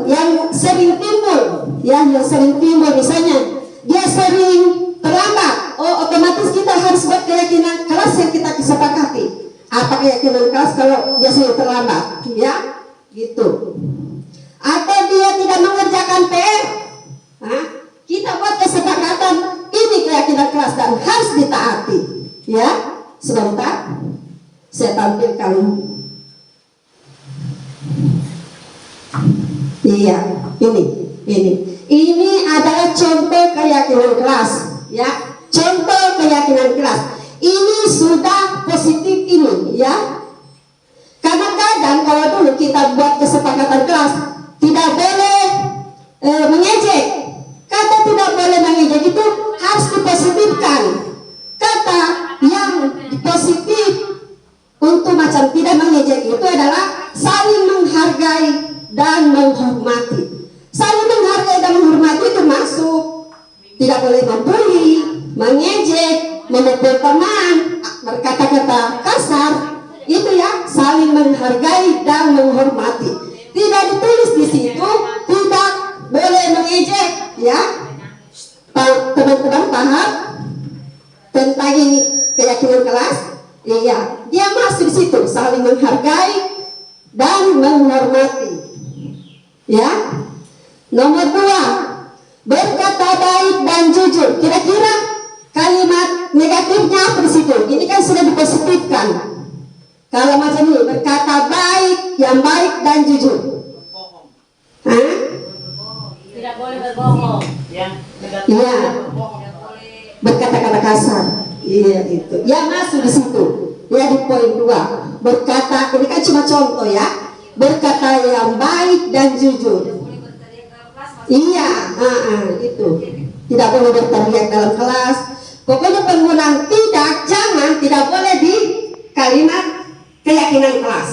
yang sering timbul, ya, yang sering timbul. Misalnya dia sering terlambat, otomatis kita harus buat keyakinan kelas yang kita sepakati. Apa keyakinan kelas kalau dia sering terlambat, ya, gitu. Atau dia tidak mengerjakan PR, kita buat kesepakatan ini keyakinan kelas dan harus ditaati, ya. Sebentar, saya tampilkan. Iya, ini adalah contoh keyakinan kelas, ya. Contoh keyakinan kelas. Ini sudah positif ini, ya. Kadang-kadang kalau dulu kita buat kesepakatan kelas, tidak boleh mengejek. Kata tidak boleh mengejek itu harus dipositifkan. Kata yang positif untuk macam tidak mengejek itu adalah saling menghargai dan menghormati. Saling menghargai dan menghormati itu masuk. Tidak boleh membuli, mengejek, memukul teman, berkata-kata kasar. Itu ya, saling menghargai dan menghormati. Tidak ditulis di situ, tidak boleh mengejek, ya. Teman-teman paham tentang ini keyakinan kelas? Iya, dia masuk di situ, saling menghargai dan menghormati. Ya. Nomor 2, berkata baik dan jujur. Kira-kira kalimat negatifnya apa di situ? Ini kan sudah dipositifkan. Kalau macam ini, berkata baik, yang baik dan jujur. Hah? Tidak boleh berbohong. Iya. Berkata-kata kasar. Iya itu. Ya masuk di situ. Ya di poin 2. Berkata, ini kan cuma contoh ya. Berkata yang baik dan jujur. Iya, itu. Tidak boleh berteriak dalam kelas. Pokoknya penggunaan tidak boleh di kalimat keyakinan kelas.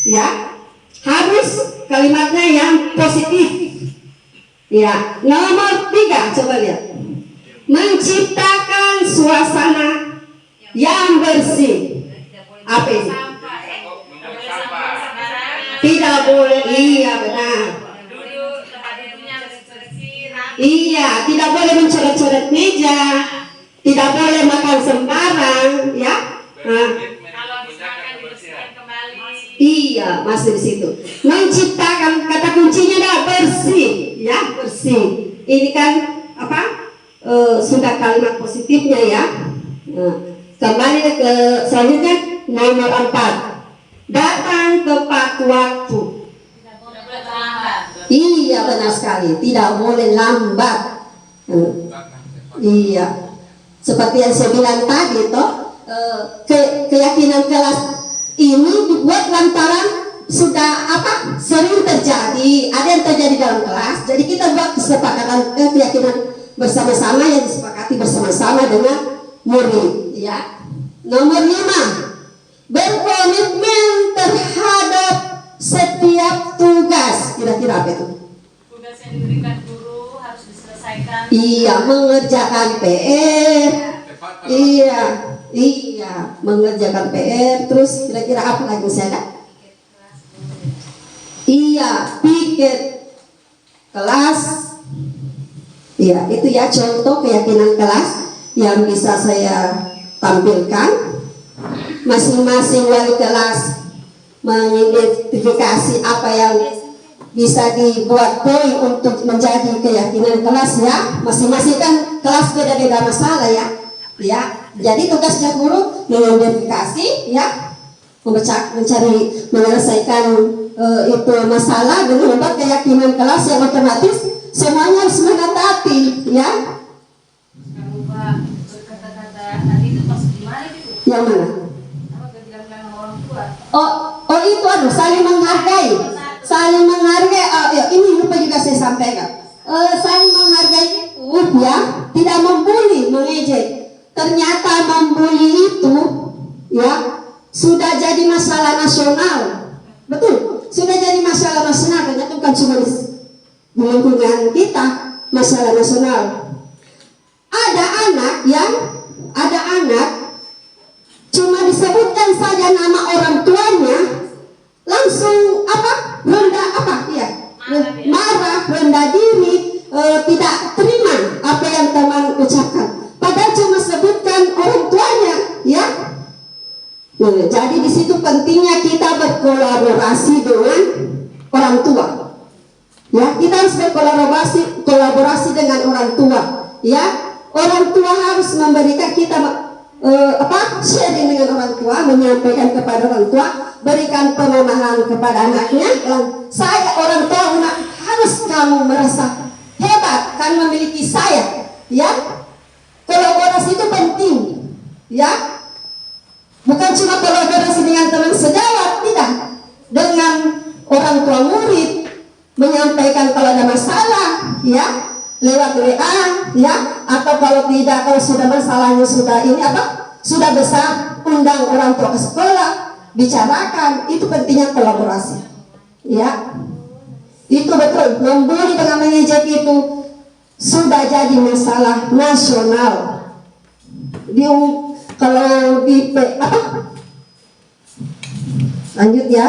Ya. Harus kalimatnya yang positif. Ya. Nomor 3, coba lihat. Menciptakan suasana yang bersih. Apa ini? Tidak boleh. Iya, benar. Iya, tidak boleh mencoret-coret meja, tidak boleh makan sembarang, ya. Iya, masih di situ. Menciptakan, kata kuncinya adalah bersih, ya, bersih. Ini kan apa? Sudah kalimat positifnya ya. Kembali ke selanjutnya nomor 4. Datang tepat waktu. Iya benar sekali, tidak boleh lambat. Iya, seperti yang saya bilang tadi toh, keyakinan kelas ini dibuat lantaran sudah sering terjadi, ada yang terjadi dalam kelas. Jadi kita buat kesepakatan keyakinan bersama-sama yang disepakati bersama-sama dengan murid. Ya. Nomor 5, berkomitmen terhadap setiap tugas. Kira-kira apa itu? Tugas yang diberikan guru harus diselesaikan. Iya, mengerjakan PR. Iya, mengerjakan PR. Terus kira-kira apa lagi saya ada? Iya, piket kelas. Iya, itu ya contoh keyakinan kelas yang bisa saya tampilkan. Masing-masing wali kelas mengidentifikasi apa yang bisa dibuat poin untuk menjadi keyakinan kelas ya. Masing-masing kan kelas beda-beda masalah ya. Ya, jadi tugasnya guru mengidentifikasi ya, mencari menyelesaikan itu masalah dengan membuat keyakinan kelas yang otomatis semuanya harus mengatasi ya. Berkata-kata tadi itu pas gimana itu? Yang mana? Oh itu saling menghargai. Saling menghargai. Ya, ini lupa juga saya sampaikan. Saling menghargai itu ya, tidak membuli, mengejek. Ternyata membuli itu ya sudah jadi masalah nasional. Betul, sudah jadi masalah nasional. Ternyata bukan cuma di lingkungan kita, masalah nasional. Ada anak cuma disebutkan saja nama orang tuanya langsung marah, rendah diri, tidak terima apa yang teman ucapkan, padahal cuma sebutkan orang tuanya ya. Jadi di situ pentingnya kita berkolaborasi dengan orang tua ya. Kita harus berkolaborasi dengan orang tua ya. Orang tua harus memberikan kita sharing dengan orang tua, menyampaikan kepada orang tua, berikan pemahaman kepada anaknya. Saya orang tua harus kamu merasa hebat kan memiliki saya ya. Kolaborasi itu penting ya, bukan cuma kolaborasi dengan teman sejawat, tidak, dengan orang tua murid, menyampaikan kalau ada masalah ya, lewat WA, ya, atau kalau tidak, kalau sudah masalahnya sudah ini apa, sudah besar, undang orang tua ke sekolah, bicarakan. Itu pentingnya kolaborasi, ya. Itu betul, membuli dengan mengejek itu sudah jadi masalah nasional. Kalau di apa? Lanjut ya.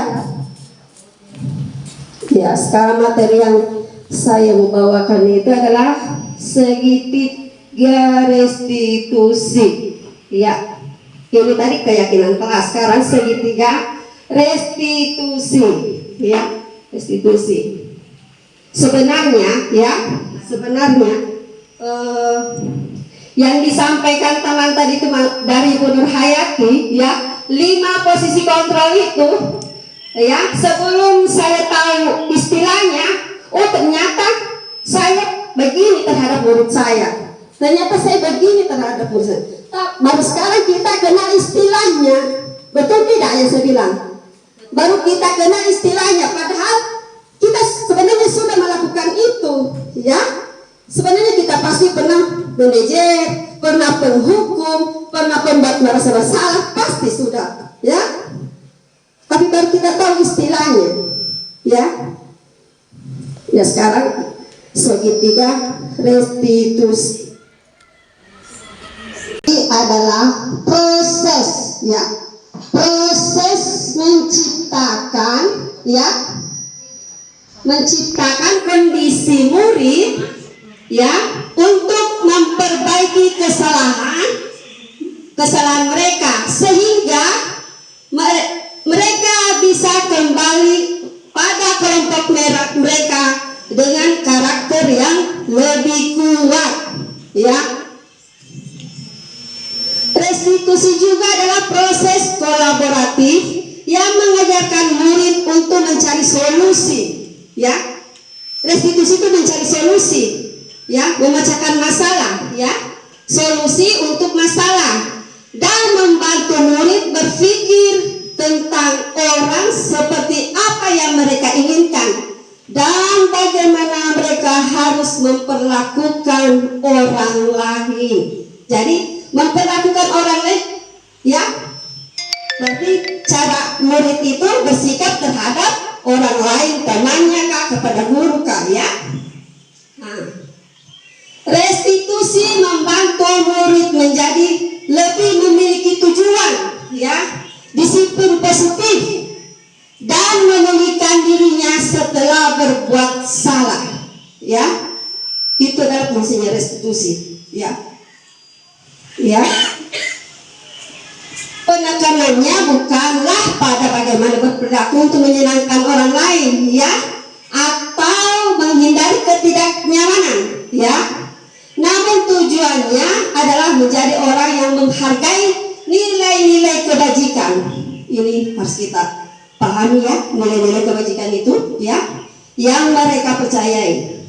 Ya, sekarang materi yang saya mau bawakan itu adalah segitiga restitusi. Ya, ini tadi keyakinan kelas. Sekarang segitiga restitusi. Ya, restitusi. Sebenarnya, ya, yang disampaikan teman tadi itu dari Bu Nur Hayati, ya, 5 posisi kontrol itu, ya, sebelum saya tahu istilahnya, oh ternyata saya begini terhadap murid saya, ternyata saya begini terhadap murid saya. Baru sekarang kita kenal istilahnya, betul tidak yang saya bilang? Baru kita kenal istilahnya, padahal kita sebenarnya sudah melakukan itu, ya. Sebenarnya kita pasti pernah manajer, pernah penghukum, pernah pembuat merasa bersalah, pasti sudah, ya. Tapi baru kita tahu istilahnya, ya. Ya, sekarang segitiga restitusi ini adalah proses, ya, proses menciptakan, ya, menciptakan kondisi murid, ya, untuk memperbaiki kesalahan mereka sehingga mereka bisa kembali pada kelompok mereka dengan karakter yang lebih kuat, ya. Restitusi juga adalah proses kolaboratif yang mengajarkan murid untuk mencari solusi, ya. Restitusi itu mencari solusi, ya, memecahkan masalah, ya, solusi untuk masalah, dan membantu murid berpikir tentang orang seperti apa yang mereka inginkan dan bagaimana mereka harus memperlakukan orang lain. Jadi memperlakukan orang lain, ya, berarti cara murid itu bersikap terhadap orang lain, temannya kah, kepada guru kah, ya. Nah, restitusi membantu murid menjadi lebih memiliki tujuan, ya, disiplin positif, dan memulihkan dirinya setelah berbuat salah, ya. Itu adalah fungsinya restitusi, ya, ya. Penekanannya bukanlah pada bagaimana berperilaku untuk menyenangkan orang lain, ya, atau menghindari ketidaknyamanan, ya. Namun tujuannya adalah menjadi orang yang menghargai nilai-nilai kebajikan. Ini harus kita pahami, ya, nilai-nilai kebajikan itu, ya, yang mereka percayai.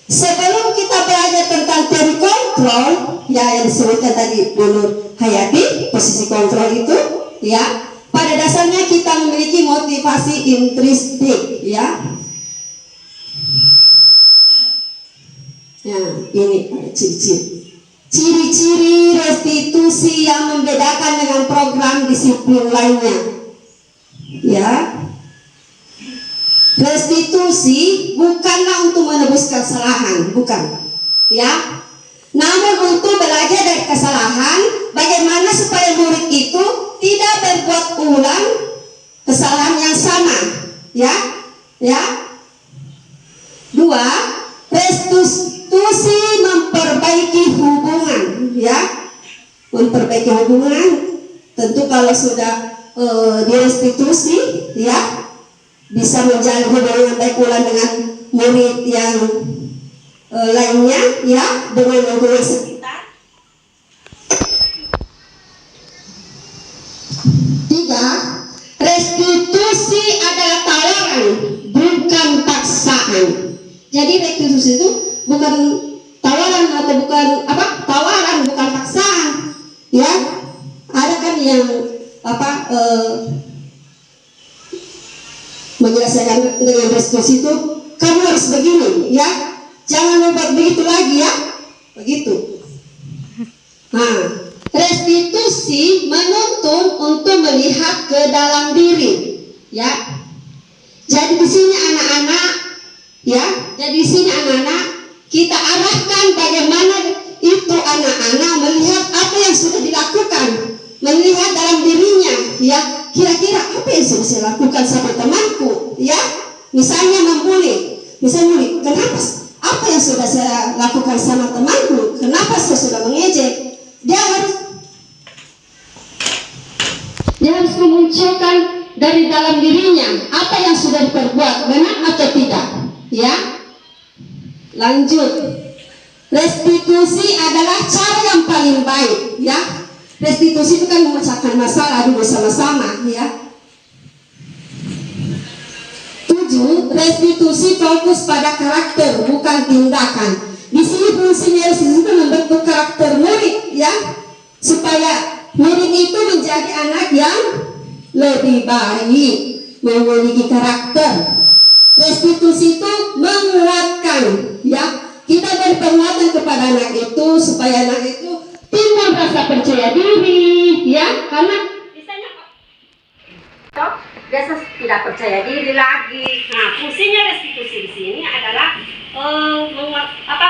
Sebelum kita belajar tentang teori kontrol, ya, yang disebutkan tadi Bu Nur Hayati, posisi kontrol itu, ya, pada dasarnya kita memiliki motivasi intrinsik, ya. Ya, ini ada ciri-ciri restitusi yang membedakan dengan program disiplin lainnya, ya. Restitusi bukanlah untuk menebus kesalahan, bukan, ya, namun untuk belajar dari kesalahan, bagaimana supaya murid itu tidak berbuat ulang kesalahan yang sama, ya, ya. 2, restitusi memperbaiki hubungan, ya, memperbaiki hubungan. Tentu kalau sudah direstitusi, ya, bisa menjalin hubungan yang baik pula dengan murid yang lainnya, ya, dengan lingkungan sekitar. 3, restitusi adalah tawaran, bukan paksaan. Jadi restitusi itu bukan tawaran atau bukan apa, tawaran bukan paksaan, ya. Ada kan yang apa, menyelesaikan dengan restitusi itu kamu harus begini, ya, Jangan membuat begitu lagi ya. Begitu. Nah, restitusi menuntun untuk melihat ke dalam diri, ya. Jadi di sini anak-anak, ya. Jadi di sini anak-anak kita arahkan bagaimana itu anak-anak melihat apa yang sudah dilakukan, melihat dalam dirinya, ya. Kira-kira apa yang sudah saya lakukan sama temanku, ya. Misalnya membuli, kenapa? Apa yang sudah saya lakukan sama temanku? Kenapa saya sudah mengejek? Dia harus memunculkan dari dalam dirinya apa yang sudah diperbuat, benar atau tidak, ya. Lanjut. Restitusi adalah cara yang paling baik, ya. Restitusi itu kan memecahkan masalah dulu sama-sama, ya. 7. Restitusi fokus pada karakter, bukan tindakan. Di sini fungsinya restitusi itu membentuk karakter murid, ya, supaya murid itu menjadi anak yang lebih baik, memiliki karakter. Restitusi itu menguatkan, ya. Kita beri penguatan kepada anak itu supaya anak itu timbul rasa percaya diri, ya, karena biasa tidak percaya diri lagi. Nah, fungsinya restitusi di sini adalah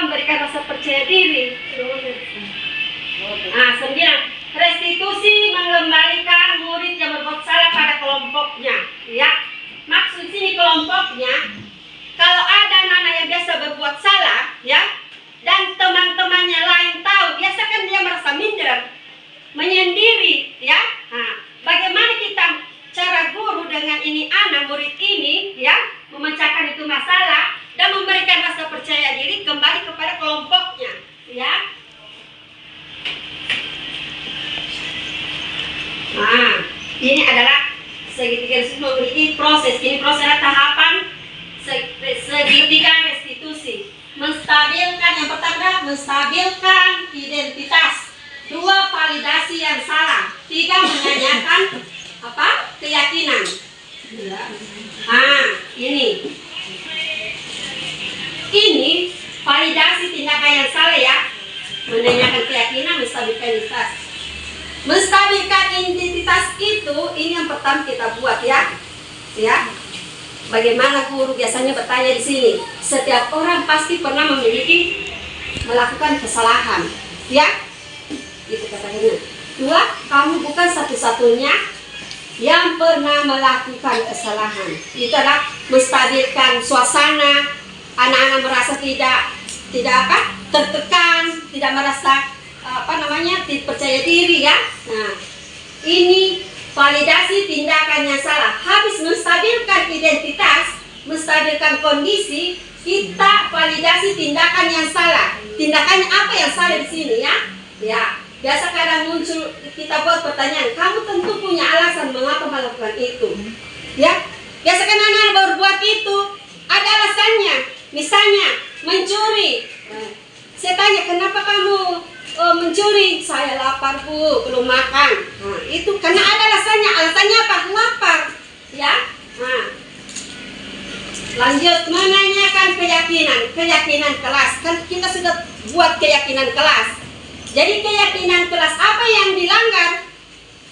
memberikan rasa percaya diri. Nah, 9. Restitusi mengembalikan murid yang berbuat salah pada kelompoknya, ya. Maksud sini kelompoknya, kalau ada anak-anak yang biasa berbuat salah, ya, dan teman-temannya lain tahu, biasa kan dia merasa minder, menyendiri, ya. Nah, bagaimana kita cara guru dengan ini anak murid ini, ya, memecahkan itu masalah dan memberikan rasa percaya diri kembali kepada kelompoknya, ya. Nah, ini adalah segitiga restitusi memiliki proses. Ini prosesnya tahapan segitiga restitusi. Menstabilkan, yang pertama menstabilkan identitas. 2. Validasi yang salah. 3. Menanyakan keyakinan. Nah, ini validasi tindakan yang salah, ya. Menanyakan keyakinan, menstabilkan identitas. Menstabilkan identitas itu, ini yang pertama kita buat, ya. Ya. Bagaimana guru biasanya bertanya di sini? Setiap orang pasti pernah melakukan kesalahan, ya. Itu katanya. 2. Kamu bukan satu-satunya yang pernah melakukan kesalahan. Itu adalah menstabilkan suasana, anak-anak merasa tidak tertekan, tidak merasa tidak percaya diri, ya. Nah, ini validasi tindakan yang salah. Habis menstabilkan identitas, menstabilkan kondisi, kita validasi tindakan yang salah. Tindakannya apa yang salah di sini, ya? Ya, biasa kadang muncul kita buat pertanyaan, kamu tentu punya alasan mengapa melakukan itu, ya. Biasa kan anak berbuat itu ada alasannya. Misalnya mencuri. Saya tanya, kenapa kamu mencuri? Saya lapar, Bu, belum makan. Nah, itu karena ada alasannya. Alasannya apa? Lapar, ya. Nah, lanjut menanyakan keyakinan kelas. Kan kita sudah buat keyakinan kelas. Jadi keyakinan kelas apa yang dilanggar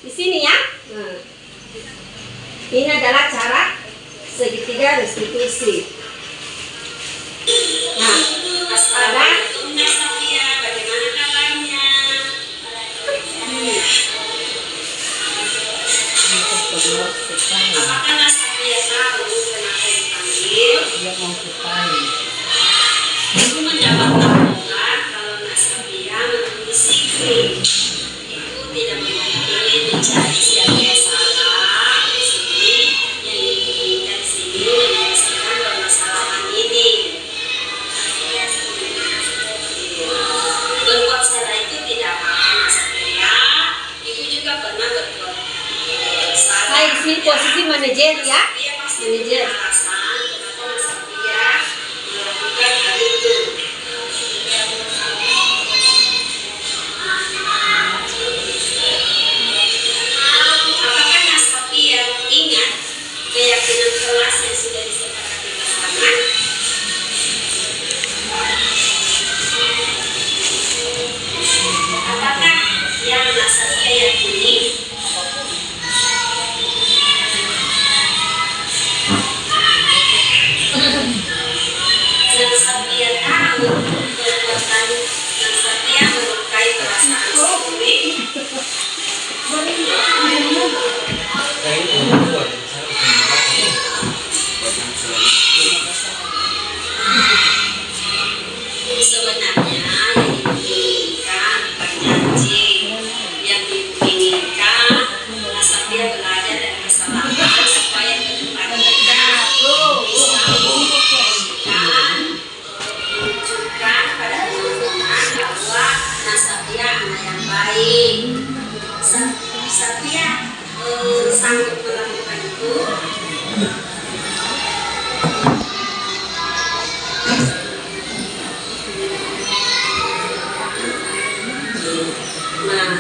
di sini, ya. Nah, ini adalah cara segitiga restitusi. Nah, ada bagaimana caranya? Apakah Nasabia tahu kenapa dipanggil? Dia mau ketahui. Ibu mendapat laporan kalau Nasabia menulis CV. Itu tidak memiliki mencari siapa yang salah. Di sini yang diinginkan di sini menyelesaikan permasalahan ini. Berbuat salah itu tidak apa-apa, Nasabia. Ibu juga pernah berbuat salah. Saya di sini posisi manajer, ya. Manajer. Apakah Nasabia ingat keyakinan kelas yang sudah disepakati bersama? Satria sanggup melakukan itu. Nah,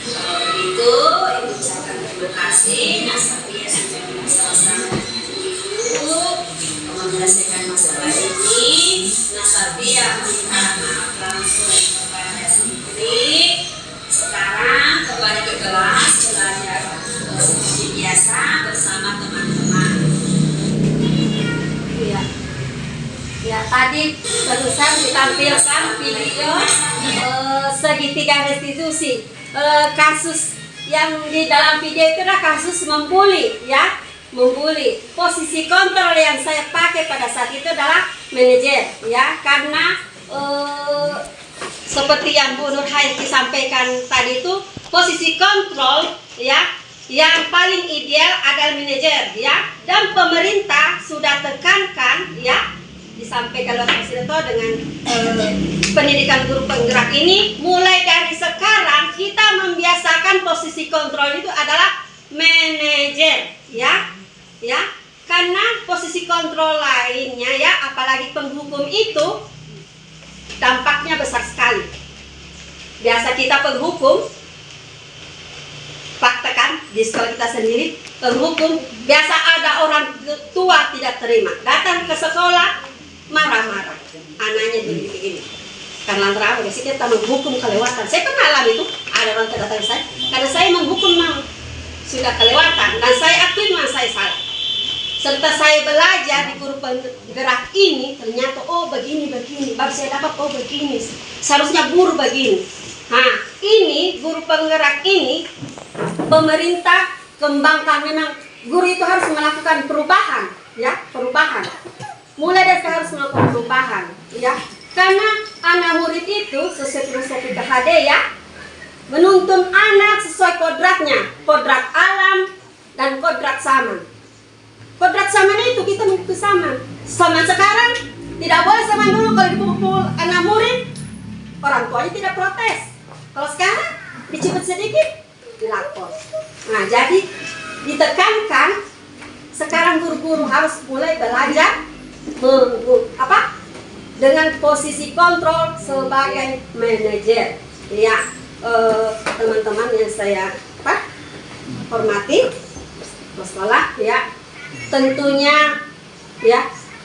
kalau begitu Ibu ucapkan terima kasih. Nah, Satria sudah sama-sama Ibu menyelesaikan masalah ini. Nah, Satria minta maaf langsung kepada sendiri. Sekarang kembali ke kelas belajar seperti biasa bersama teman-teman. Ya, ya tadi barusan ditampilkan video segitiga restitusi. Kasus yang di dalam video itu adalah kasus membuli, ya, membuli. Posisi kontrol yang saya pakai pada saat itu adalah manajer, ya, karena seperti yang Bu Nur Hayati sampaikan tadi itu, posisi kontrol, ya, yang paling ideal adalah manajer, ya, dan pemerintah sudah tekankan, ya, disampaikan oleh Presiden dengan pendidikan guru penggerak ini, mulai dari sekarang kita membiasakan posisi kontrol itu adalah manajer, ya, ya, karena posisi kontrol lainnya, ya, apalagi penghukum itu dampaknya besar sekali. Biasa kita penghukum, praktekan di sekolah kita sendiri, penghukum biasa ada orang tua tidak terima, datang ke sekolah marah-marah, anaknya begini-begini. Karena lantaran biasanya kita menghukum kelewatan. Saya pernah alami itu, ada orang datang saya, karena saya menghukum sudah kelewatan dan saya akui memang saya salah. Serta saya belajar di guru penggerak ini, ternyata oh begini, baru saya dapat oh begini, seharusnya guru begini. Nah, ini guru penggerak ini pemerintah kembangkan, memang guru itu harus melakukan perubahan, ya, perubahan. Mulai dari sekarang harus melakukan perubahan, ya, karena anak murid itu sesuai filosofi KHD, ya, menuntun anak sesuai kodratnya, kodrat alam dan kodrat zaman. Kodrat zaman itu kita mengikuti zaman. Zaman sekarang tidak boleh zaman dulu, kalau dipukul anak murid orang tuanya tidak protes. Kalau sekarang diciput sedikit dilapor. Nah, jadi ditekankan sekarang guru-guru harus mulai belajar dengan posisi kontrol sebagai manajer. Ya, teman-teman yang saya hormati, sekolah, ya,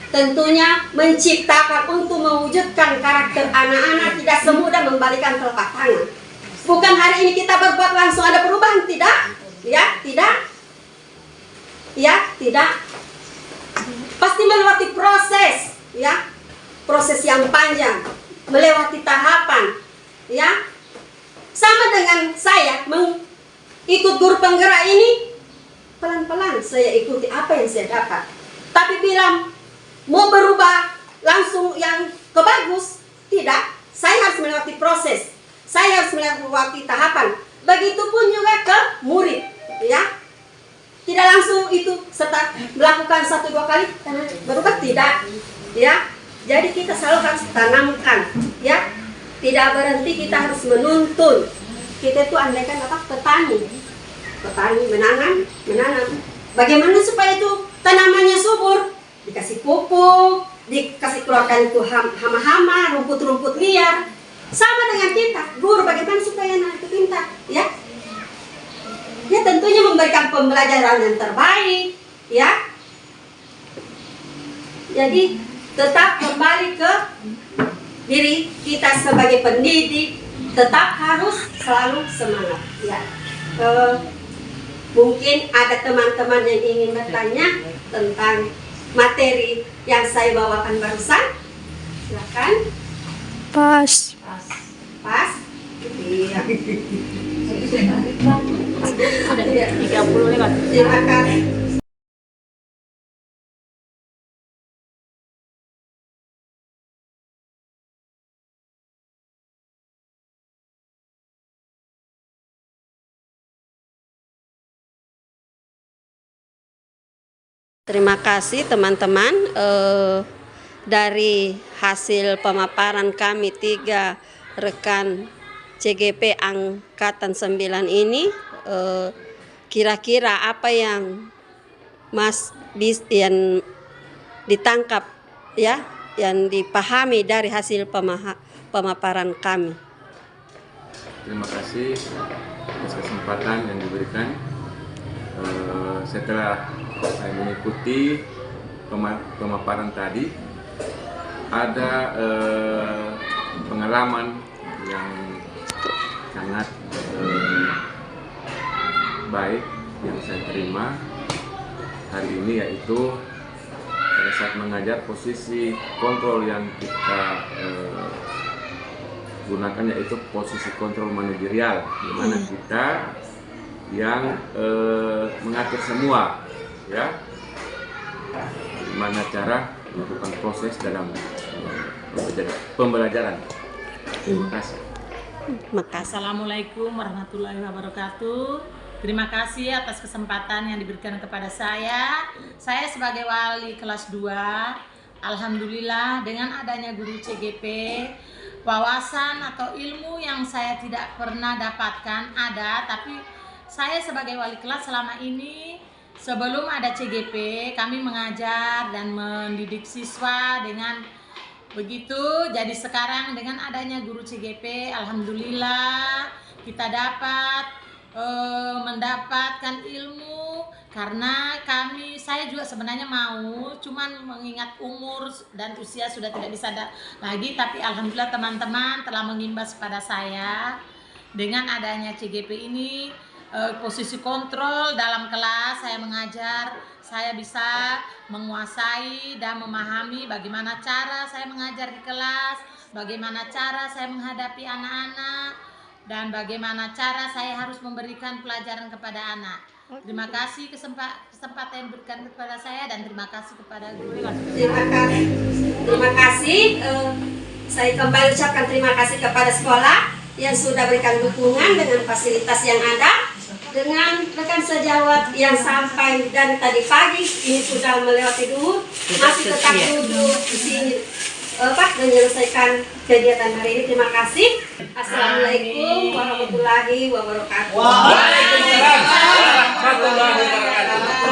tentunya menciptakan untuk mewujudkan karakter anak-anak tidak semudah membalikan telapak tangan. Bukan hari ini kita berbuat langsung ada perubahan, tidak, ya, tidak. Pasti melewati proses, ya, proses yang panjang, melewati tahapan, ya. Sama dengan saya ikut guru penggerak ini, pelan-pelan saya ikuti apa yang saya dapat. Tapi bilang mau berubah langsung yang ke bagus, tidak. Saya harus melewati proses, saya harus melewati tahapan. Begitupun juga ke murid, ya. Tidak langsung itu serta melakukan 1-2 kali berubah, tidak, ya. Jadi kita selalu harus tanamkan, ya. Tidak berhenti, kita harus menuntun. Kita itu andaikan petani menanam. Bagaimana supaya itu tanamannya subur? Dikasih pupuk, dikasih keluarkan itu hama-hama, rumput-rumput liar. Sama dengan kita, guru bagaimana supaya anak itu pintar, ya? Ya, tentunya memberikan pembelajaran yang terbaik, ya. Jadi tetap kembali ke diri kita sebagai pendidik, tetap harus selalu semangat, ya. Mungkin ada teman-teman yang ingin bertanya tentang materi yang saya bawakan barusan. Silakan. Pas. Iya. Ada 30 lewat. Terima kasih. Terima kasih teman-teman. Dari hasil pemaparan kami 3 rekan CGP Angkatan 9 ini, kira-kira apa yang yang ditangkap ya, yang dipahami dari hasil pemaparan kami. Terima kasih atas kesempatan yang diberikan. Setelah saya mengikuti pemaparan tadi, ada pengalaman yang sangat baik yang saya terima hari ini, yaitu pada saat mengajar posisi kontrol yang kita gunakan yaitu posisi kontrol manajerial, di mana kita yang mengatur semua, ya, gimana cara melakukan proses dalam pembelajaran. Terima kasih. Assalamualaikum warahmatullahi wabarakatuh. Terima kasih atas kesempatan yang diberikan kepada saya. Saya sebagai wali kelas 2, alhamdulillah dengan adanya guru CGP, wawasan atau ilmu yang saya tidak pernah dapatkan ada, tapi saya sebagai wali kelas selama ini sebelum ada CGP kami mengajar dan mendidik siswa dengan begitu. Jadi sekarang dengan adanya guru CGP, alhamdulillah kita dapat mendapatkan ilmu, karena saya juga sebenarnya mau, cuman mengingat umur dan usia sudah tidak bisa lagi, tapi alhamdulillah teman-teman telah mengimbas pada saya dengan adanya CGP ini. Posisi kontrol dalam kelas saya mengajar, saya bisa menguasai dan memahami bagaimana cara saya mengajar di kelas, bagaimana cara saya menghadapi anak-anak, dan bagaimana cara saya harus memberikan pelajaran kepada anak. Terima kasih kesempatan yang diberikan kepada saya, dan terima kasih kepada guru. Terima kasih. Saya kembali ucapkan terima kasih kepada sekolah yang sudah berikan dukungan dengan fasilitas yang ada, dengan rekan sejawat yang sampai dari tadi pagi ini sudah melewati duhur masih tetap duduk di sini menyelesaikan kegiatan hari ini. Terima kasih. Assalamualaikum warahmatullahi wabarakatuh. Waalaikumsalam warahmatullahi wabarakatuh.